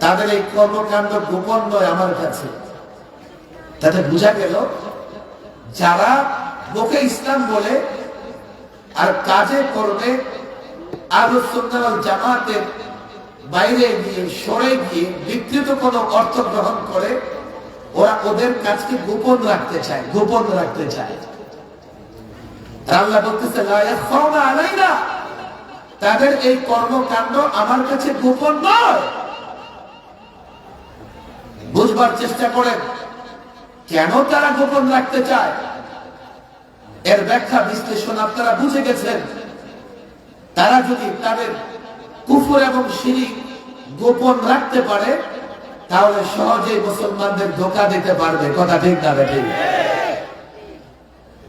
তাদের এই কর্মকাণ্ড গোপন নয় আমার কাছে। তাতে বোঝা গেল যারা মুখে ইসলাম বলে আর কাজে করবে আহলুস সুন্নাহ ওয়াল জামাতের বাইরে গিয়ে, সরে গিয়ে বিকৃত কোনো অর্থ গ্রহণ করে, ওরা ওদের কাজকে গোপন রাখতে চায়, গোপন রাখতে চায়। আল্লাহ বলতেছে লা ইয়াখফাউনা আলাইনা, তাদের এই কর্মকাণ্ড আমার কাছে গোপন নয়। বুঝবার চেষ্টা করেন কেন তারা গোপন রাখতে চায়। এর ব্যাখ্যা বিশ্লেষণ আপনারা বুঝে গেছেন। তারা যদি তাদের কুফর এবং শিরক গোপন রাখতে পারে, তাহলে সহজেই মুসলমানদের ধোঁকা দিতে পারবে। কথা ঠিক না ঠিক?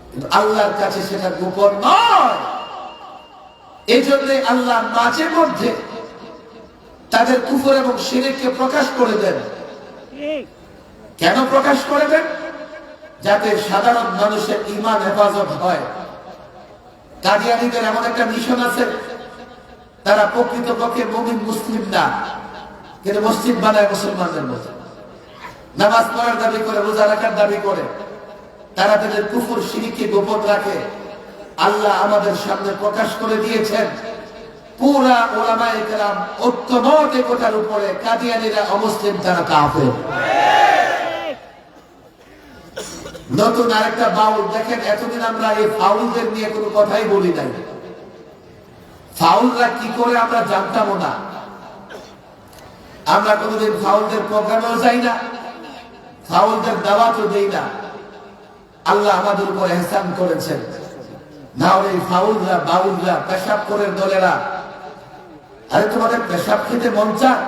কিন্তু আল্লাহর কাছে সেটা গোপন নয়। এই জন্য আল্লাহ মাঝে মধ্যে তাদের কুফর এবং শিরককে প্রকাশ করে দেন। কেন প্রকাশ করে দেন? যাতে সাধারণ মানুষের ঈমান হেফাজত হয়। কাদিয়ানীদের এমন একটা মিশন আছে, তারা প্রকৃতপক্ষে মুমিন মুসলিম না, কিন্তু মসজিদ বানায় মুসলমানদের মতো, নামাজ পড়ার দাবি করে, রোজা রাখার দাবি করে। তারা তাদের কুফর শিরককে গোপন রাখে। আল্লাহ আমাদের সামনে প্রকাশ করে দিয়েছেন, পুরা উলামায়ে কেরাম ঐক্যমত এই কথার উপরে, কাদিয়ানীরা অমুসলিম, তারা কাফের। নতুন আরেকটা বাউল দেখেন, এতদিন আমরা এই ফাউলদের নিয়ে কোনো কথাই বলি নাই। ফাউলরা কি করে আমরা জানতাম না। আমরা কোনোদিন ফাউলদের প্রোগ্রামেও যাই না, ফাউলদের দাওয়াতও দেই না। আল্লাহ আমাদের উপর ইহসান করেছেন। না হলে এই ফাউলরা, বাউলরা, পেশাব করে দলেরা, আরে তোমাদের পেশাব খেতে মন চায়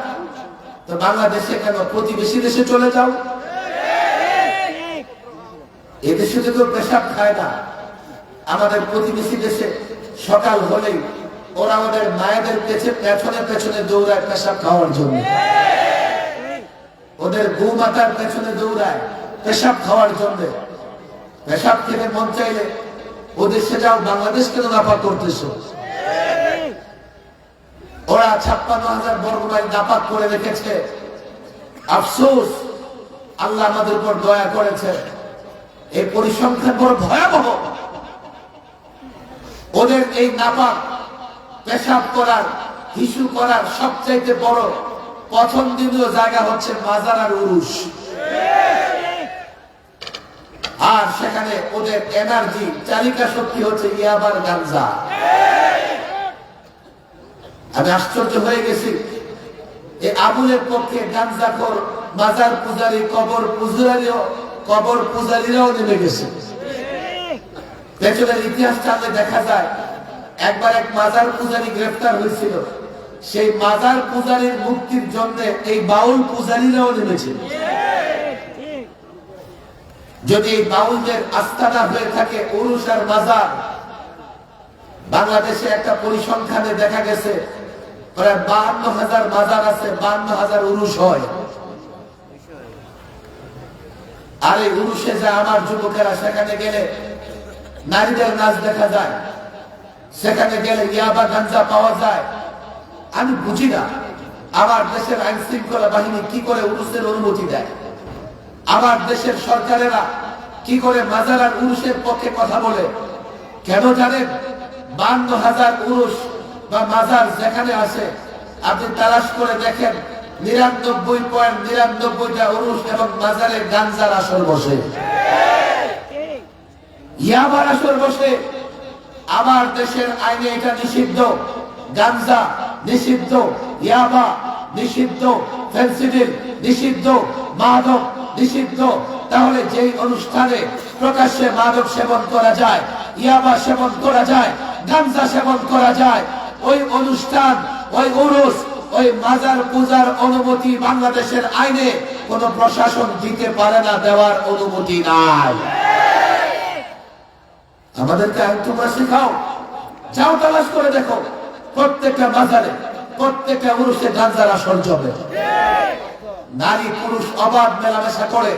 তো বাংলাদেশে কেন, প্রতিবেশী দেশে চলে যাও। এদেশে তো কেউ পেশাব খায় না। আমাদের প্রতিবেশী দেশে সকাল হলেই ওরা আমাদের মায়েদের পেছনে পেছনে দৌড়ায় পেশাব খাওয়ার জন্য। ওদের বউ মাতার পেছনে দৌড়ায় পেশাব খাওয়ার জন্য। পেশাব খেতে মন চাইলে ওদের সে যাও, বাংলাদেশ কেন নাপাক করতেছো? ওরা 56,000 বর্গমাইল নাপাক করে রেখেছে। আফসোস, আল্লাহ আমাদের উপর দয়া করেছে। এই পরিসংখ্যান বড় ভয়াবহ। ওদের এই নাপাক পেশাব করার, হিসু করার সবচাইতে বড় পছন্দনীয় জায়গা হচ্ছে মাজার আর উরুস। আর সেখানে ওদের এনার্জি, চালিকা শক্তি হচ্ছে ইয়াবার গাঞ্জা। আমি আশ্চর্য হয়ে গেছি, এই আবুলের পক্ষে গাঞ্জাখোর, মাজার পূজারী, কবর পূজারীরাও নেমে গেছে। পেছনের ইতিহাস জানলে দেখা যায়, একবার এক মাজার পূজারী গ্রেফতার হয়েছিল। সেই মাজার পূজারীর মুক্তির জন্য এই বাউল পূজারীরাও নেমেছে। যদি এই বাউলদের আস্তানা হয়ে থাকে উরুস আর মাজার, বাংলাদেশে একটা পরিসংখ্যানে দেখা গেছে প্রায় 52,000 মাজার আছে, 52,000 উরুস হয়। আর এই উরুসে যায় আমার যুবকেরা, সেখানে গেলে নারীদের নাচ দেখা যায়, সেখানে গেলে ইয়াবা গাঞ্জা পাওয়া যায়। আমি বুঝি না আমার দেশের আইন শৃঙ্খলা বাহিনী কি করে উরুসের অনুমতি দেয়। আমার দেশের সরকারেরা কি করে মাজার আর উরুসের পক্ষে কথা বলে। কেন জানেন? 52,000 উরুস বা মাজার যেখানে আছে, আপনি তালাশ করে দেখেন 99.99টা উরুস এবং মাজারে গাঞ্জার আসর বসে, ইয়াবার আসর বসে। আমার দেশের আইনে এটা নিষিদ্ধ, গাঞ্জা নিষিদ্ধ, ইয়াবা নিষিদ্ধ, ফেন্সিডিল নিষিদ্ধ, মাদক নিষিদ্ধ। তাহলে যেই অনুষ্ঠানে প্রকাশ্যে মাদক সেবন করা যায়, ইয়াবা সেবন করা যায়, গাঞ্জা সেবন করা যায়, ওই অনুষ্ঠান, ওই উরুস, ওই মাজার পূজার অনুমতি বাংলাদেশের আইনে কোন প্রশাসন দিতে পারে না, দেওয়ার অনুমতি নাই। আমাদেরকে আইন তোমরা শেখাও, যাও তালাশ করে দেখো, প্রত্যেকটা মাজারে, প্রত্যেকটা উরুসে গাঞ্জার আসর জমে, নারী পুরুষ অবাধ মেলামেশা করে,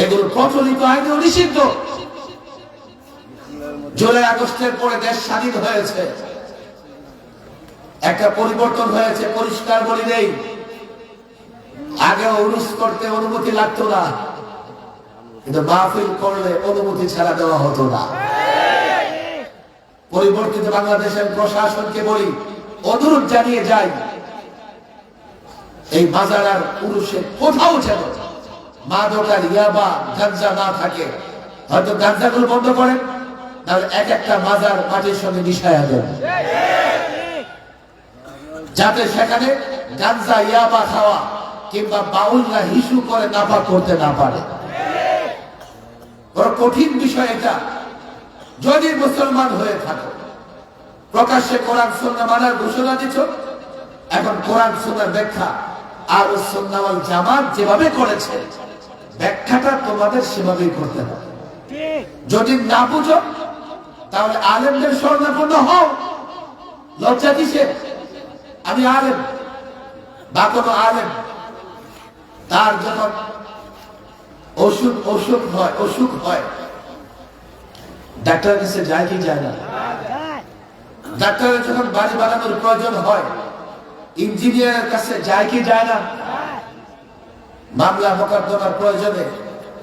এগুলো প্রচলিত আইনেও নিষিদ্ধ। জুলাই আগস্টের পরে দেশ স্বাধীন হয়েছে, একটা পরিবর্তন হয়েছে, পরিষ্কার বলি নেই। আগে উরুস করতে অনুমতি লাগতো না, কিন্তু মাহফিল করলে অনুমতি ছাড়া দেওয়া হতো না। পরিবর্তিত বাংলাদেশের প্রশাসনকে বলি, অনুরোধ জানিয়ে যাই, এই মাজার আর পুরুষের কোথাও যেন মাদক আর ইয়াবা গাঞ্জা না থাকে। হয়তো গাঞ্জাগুলো বন্ধ করেন, তাহলে এক একটা মাজার মাটির সঙ্গে মিশায়া দেন, যাতে সেখানে গাঞ্জা ইয়াবা খাওয়া কিংবা বাউলরা হিসু করে নাপাক করতে না পারে। বড় কঠিন বিষয় এটা। যদি মুসলমান হয়ে থাকো, প্রকাশ্যে কোরআন সুন্নাহ মানার ঘোষণা দিচ্ছ, এখন কোরআন সুন্নাহর ব্যাখ্যা আর সুন্নাহ ওয়াল জামাত যেভাবে করেছে, ব্যাখ্যাটা তোমাদের সেভাবেই করতে হবে। যদি না বুঝো, তাহলে আলেমদের শরণাপন্ন হও। লজ্জা কিসে? আমি আলেম বা কোনো আলেম, তার যখন অসুখ হয়, ডাক্তারের কাছে যায় কি যায় না? ডাক্তারের যখন বাড়ি বানানোর প্রয়োজন হয়, ইঞ্জিনিয়ারের কাছে যায় কি যায় না? মামলা মোকদ্দমার প্রয়োজনে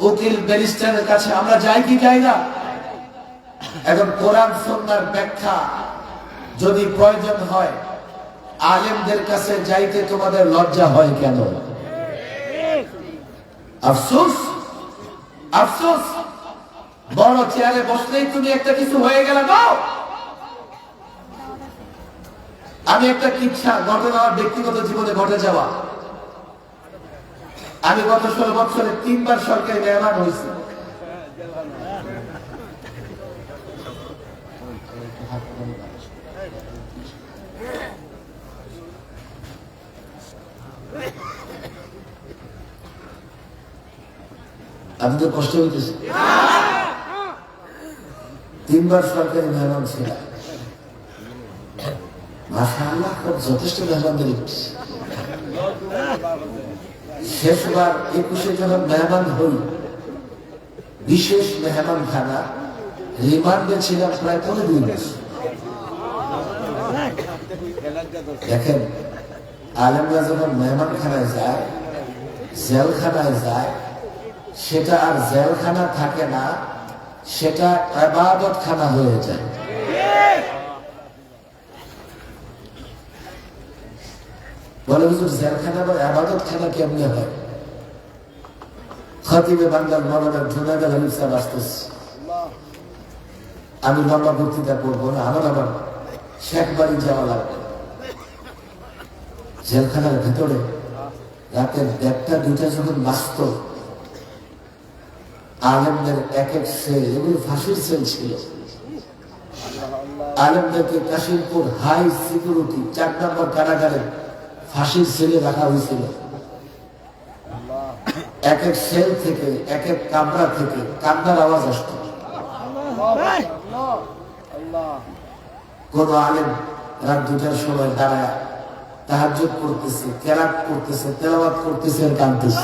উকিল ব্যারিস্টারের কাছে আমরা যাই কি যাই না? এখন কোরআন সুন্নাহর ব্যাখ্যা যদি প্রয়োজন হয়, আলেমদের কাছে যাইতে তোমাদের লজ্জা হয় কেন? আফসোস, আফসোস। বড় চেয়ারে বসলেই তুমি একটা কিছু হয়ে গেল। আমি একটা কিচ্ছা ঘটনা আমার ব্যক্তিগত জীবনে ঘটে যাওয়া। আমি গত 16 বছরে 3 বার সরকারি মেহমান হয়েছি। আপনাদের কষ্ট হইতেছে? 3 বার সরকারি মেহমান ছিলাম। মাশাআল্লাহ, খুব যথেষ্ট মেহমানদারি করছে। শেষবার 21-এ যখন মেহমান হই, বিশেষ মেহমান খানা, রিমান্ডে ছিলাম প্রায় 15 মাস। দেখেন, আলেমরা যখন মেহমান খানায় যায়, জেলখানায় যায়, সেটা আর জেলখানা থাকে না, সেটা ইবাদত খানা হয়ে যায়। বলে হুজুর, জেলখানা বা ইবাদত খানা কেমনে হয়? খতিবে বাংলার মৌলানা জুনায়েদ আলী সাহেব আসতেছে। আমি লম্বা বক্তৃতা করবো না, আমার আবার শেখ বাড়ি যাওয়া লাগবে। জেলখানার ভেতরে রাতের 1টা-2টা যখন বাঁচত, আলেমদের এক এক সেল, এগুলো ফাঁসির সেল ছিল। আলেমদেরকে কাশিমপুর হাই সিকিউরিটি 4 নম্বর কারাগারে ফাঁসির সেলে রাখা হয়েছিল। এক এক সেল থেকে, এক এক কামরা থেকে কান্নার আওয়াজ আসত। কোন আলেম রাত 2টার সময় দাঁড়ায় তাহাজ্জুদ করতেছে, কেরাত করতেছে, তেলাওয়াত করতেছে, আর কাঁদতেছে।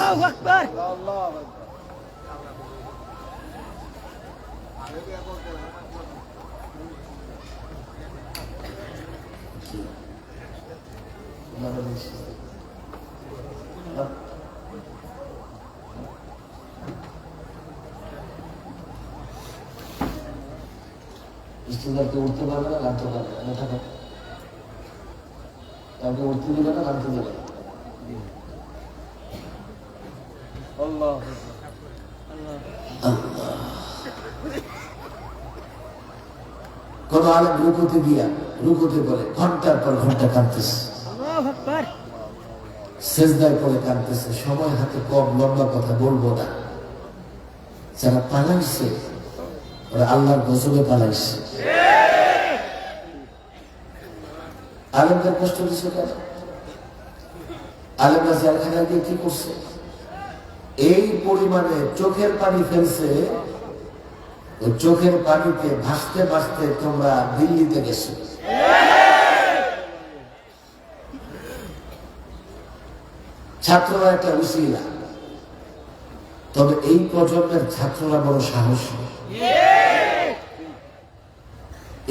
উঠতে পারবে না, নামতে পারবে না। কাউকে উঠতে দিবে না, নামতে দিবে না। কোন আলেম রুকুতে গিয়া রুকুতে করে ঘন্টার পর ঘন্টা কাঁদতেছে, সেজদায় করে কাঁদতেছে। সময় হাতে কম, লম্বা কথা বলবো না। যারা পালাইছে ওরা আল্লাহর গজবে পালাইছে। আলেমদের কষ্ট দিচ্ছে কেন? আলেমরা জেলখানায় গিয়ে কি করছে? এই পরিমাণে চোখের পানি ফেলছে, ওই চোখের পানিতে ভাসতে ভাসতে তোমরা দিল্লিতে গেছো। ছাত্ররা একটা উসিলা, তবে এই প্রজন্মের ছাত্ররা বড় সাহসী।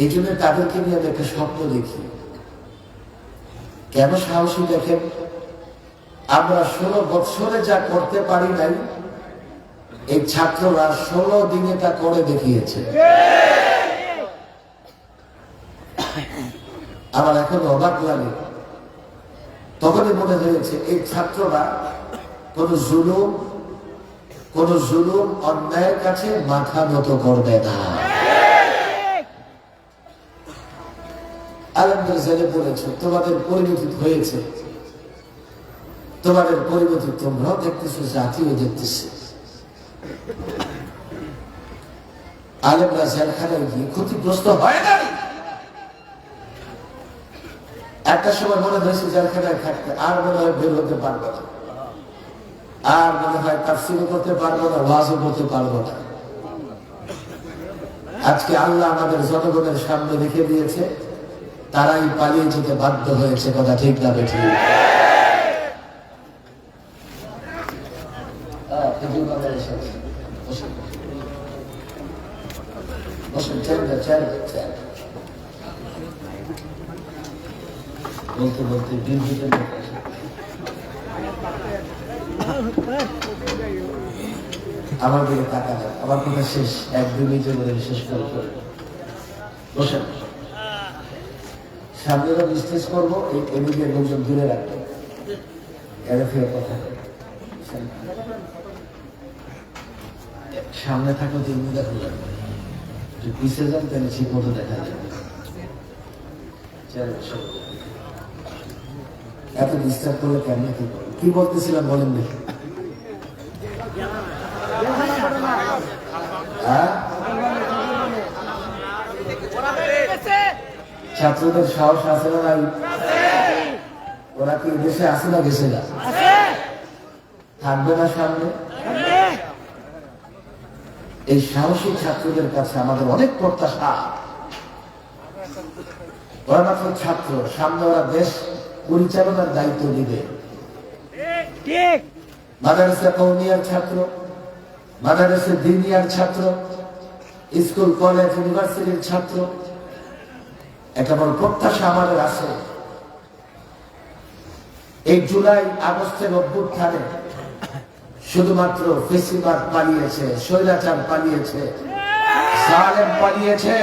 এই জন্য তাদেরকে নিয়ে আমি একটা স্বপ্ন দেখি। কেন সাহসী দেখেন? আমরা 16 বছরে যা করতে পারি নাই, এই ছাত্ররা 16 দিনে তা করে দেখিয়েছে। আমার এখন অবাক লাগে। তখনই মনে হয়েছে এই ছাত্ররা কোন জুলুম অন্যায়ের কাছে মাথা নত করবে না। আলেমদের জেলে পড়েছে, তোমাদের পরিণতি হয়েছে, তোমাদের পরিণতি তোমরাও দেখতেছো, জাতিও দেখতেছে। আলেমরা জেলখানায় গিয়ে ক্ষতিগ্রস্ত হয় না। একটা সময় মনে হয়েছে জেলখানায় থাকতে আর মনে হয় বের হতে পারবো না, আর মনে হয় তাফসীরও করতে পারবো না, ওয়াজও করতে পারবো না। আজকে আল্লাহ আমাদের জনগণের সামনে রেখে দিয়েছে, তারাই পালিয়ে যেতে বাধ্য হয়েছে। কথা ঠিক না বেঠিক? বলতে বলতে আমার দিকে টাকা দেয়, আমার কথা শেষ, 1-2 মিনিটের মধ্যে শেষ করে বসেন। সামনে যখন স্টেজ করবো, এদিকে লোকজন দূরে রাখবে, কথা সামনে থাকো 3 মিনিট লাগবে, পিছিয়ে যান তাহলে ঠিক মতো দেখা যাবে। এত ডিস্টার্ব করলে কেন? কি বলতেছিলাম বলেন দেখি? ছাত্রদের সাহস আছে না নাই? ওরা কি দেশে আছে না গেছে না? থাকবে না সামনে? এই সাহসী ছাত্রদের কাছে আমাদের অনেক প্রত্যাশা। ওরা মাত্র ছাত্র, সামনে ওরা দেশ পরিচালনার দায়িত্ব দিবে। মাদ্রাসা কওমিয়ার ছাত্র, মাদ্রাসা দিনিয়ার ছাত্র, স্কুল কলেজ ইউনিভার্সিটির ছাত্র। একটা বড় প্রত্যাশা আমাদের আছে। এই জুলাই আগস্টের অভ্যুত্থানে শুধুমাত্র ফেসিবাদ পালিয়েছে, স্বৈরাচার পালিয়েছে, জালেম পালিয়েছে।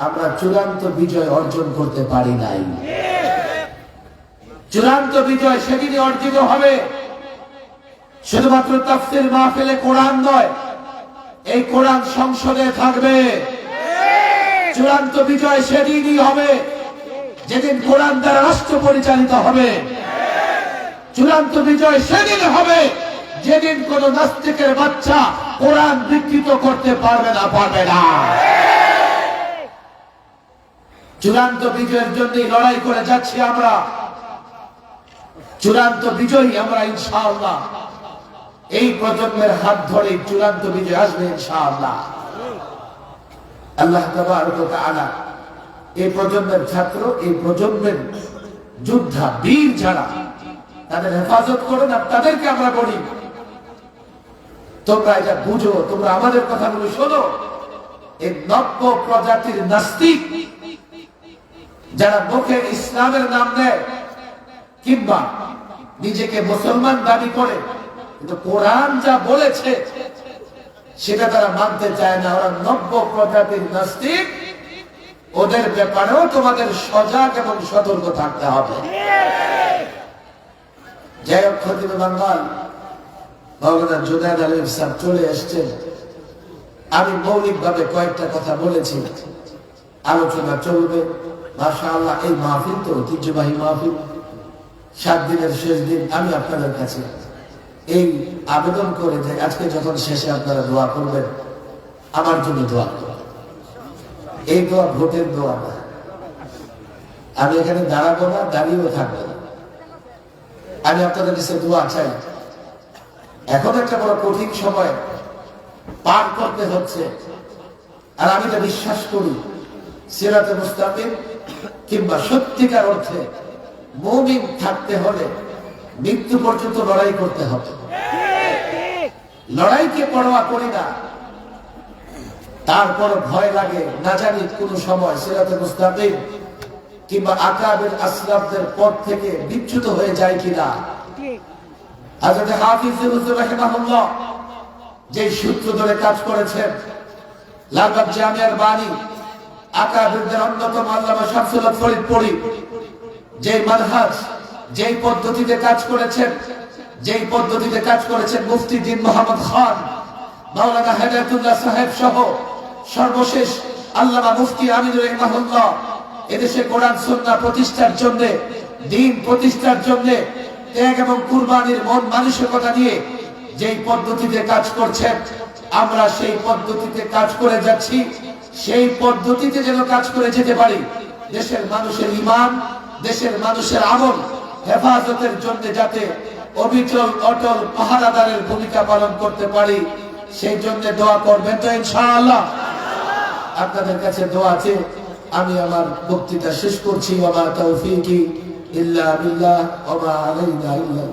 আমরা চূড়ান্ত বিজয় অর্জন করতে পারি নাই। চূড়ান্ত বিজয় সেদিনই অর্জিত হবে, শুধুমাত্র তাফসীর মাহফিলে কোরআন নয়, এই কোরআন সংসদে থাকবে। চূড়ান্ত বিজয় সেদিনই হবে যেদিন কোরআন দ্বারা রাষ্ট্র পরিচালিত হবে। চূড়ান্ত বিজয় সেদিন হবে যেদিন কোন নাস্তিকের বাচ্চা কোরআন বিকৃত করতে পারবে না। চূড়ান্ত বিজয়ের জন্যই লড়াই করে যাচ্ছি আমরা। চূড়ান্ত বিজয়ী আমরা ইনশাআল্লাহ। এই প্রজন্মের হাত ধরে চূড়ান্ত বিজয় আসবে ইনশাআল্লাহ। আল্লাহ তাবারক ওয়া তাআলা এই প্রজন্মের ছাত্র, এই প্রজন্মের যোদ্ধা, বীর যারা, তাদের হেফাজত করেন। আর তাদেরকে আমরা বলি, তোমরা এটা বুঝো, তোমরা আমাদের কথাগুলো শোনো। এই নব্য প্রজাতির নাস্তিক যারা মুখে ইসলামের নাম দেয় কিংবা নিজেকে মুসলমান দাবি করে, কিন্তু কোরআন যা বলেছে সেটা তারা মানতে চায় না। ওরা নব্য প্রজাতির নাস্তিক। ওদের ব্যাপারেও তোমাদের সজাগ এবং সতর্ক থাকতে হবে। যাই হোক, খতিবে বাঙ্গাল মাওলানা জুনায়েদ আলিম সাহেব চলে এসছেন। আমি মৌলিকভাবে কয়েকটা কথা বলেছি, আলোচনা চলবে। মাশাআল্লাহ, এই মাহফিল তো ঐতিহ্যবাহী মাহফিল। 7 দিনের শেষ দিন আমি আপনাদের কাছে এই আবেদন করে যে আজকে যখন শেষে আপনারা দোয়া করবেন, আমার জন্য দোয়া করবেন। এই দোয়া ভোটের দোয়া না। আমি এখানে দাঁড়াবো না, দাঁড়িয়েও থাকবো না। আমি আপনাদের কাছে দোয়া চাই। এখন একটা বড় কঠিন সময় পার করতে হচ্ছে, আর আমি তো বিশ্বাস করি সিরাতে মুস্তাকিম কিংবা সত্যিকার অর্থে মুমিন থাকতে হলে মৃত্যু পর্যন্ত লড়াই করতে হবে। লড়াইকে পরোয়া করি না, তারপর ভয় লাগে না জানি কোন সময় সিরাতে মুস্তাকিম কিংবা আকাবের আসলাফদের পথ থেকে বিচ্যুত হয়ে যায় কিনা। হযরত হাফিজ হুজুর রাহিমাহুল্লাহ যে সূত্র ধরে কাজ করেছেন, লালবাগ জামিয়ার বাণী আকাবিরদের অন্যতম আল্লামা শামসুল হক ফরিদপুরি যে মানহাজ, যেই পদ্ধতিতে কাজ করেছেন মুফতি দ্বীন মোহাম্মদ খান, মাওলানা হেদায়েতুল্লাহ সাহেব সহ সর্বশেষ আল্লামা মুফতি আমিনুর রাহিমাহুল্লাহ এদেশে কোরআন সুন্নাহ প্রতিষ্ঠার জন্য, দ্বীন প্রতিষ্ঠার জন্য ত্যাগ এবং কুরবানির মন মানসিকতা নিয়ে যেই পদ্ধতিতে কাজ করছেন, আমরা সেই পদ্ধতিতে কাজ করে যাচ্ছি। সেই পদ্ধতিতে যেন কাজ করে যেতে পারি, দেশের মানুষের ঈমান, দেশের মানুষের আমল হেফাজতের জন্য যাতে অবিচল অটল পাহারাদারের ভূমিকা পালন করতে পারি, সেই জন্য দোয়া করবেন তো ইনশাআল্লাহ। আপনাদের কাছে দোয়া আছে। আমি আমার বক্তৃতা শেষ করছি। ওয়া মা তাওফীকি ইল্লা বিল্লাহ ওয়া মা আলাইনা ইল্লা।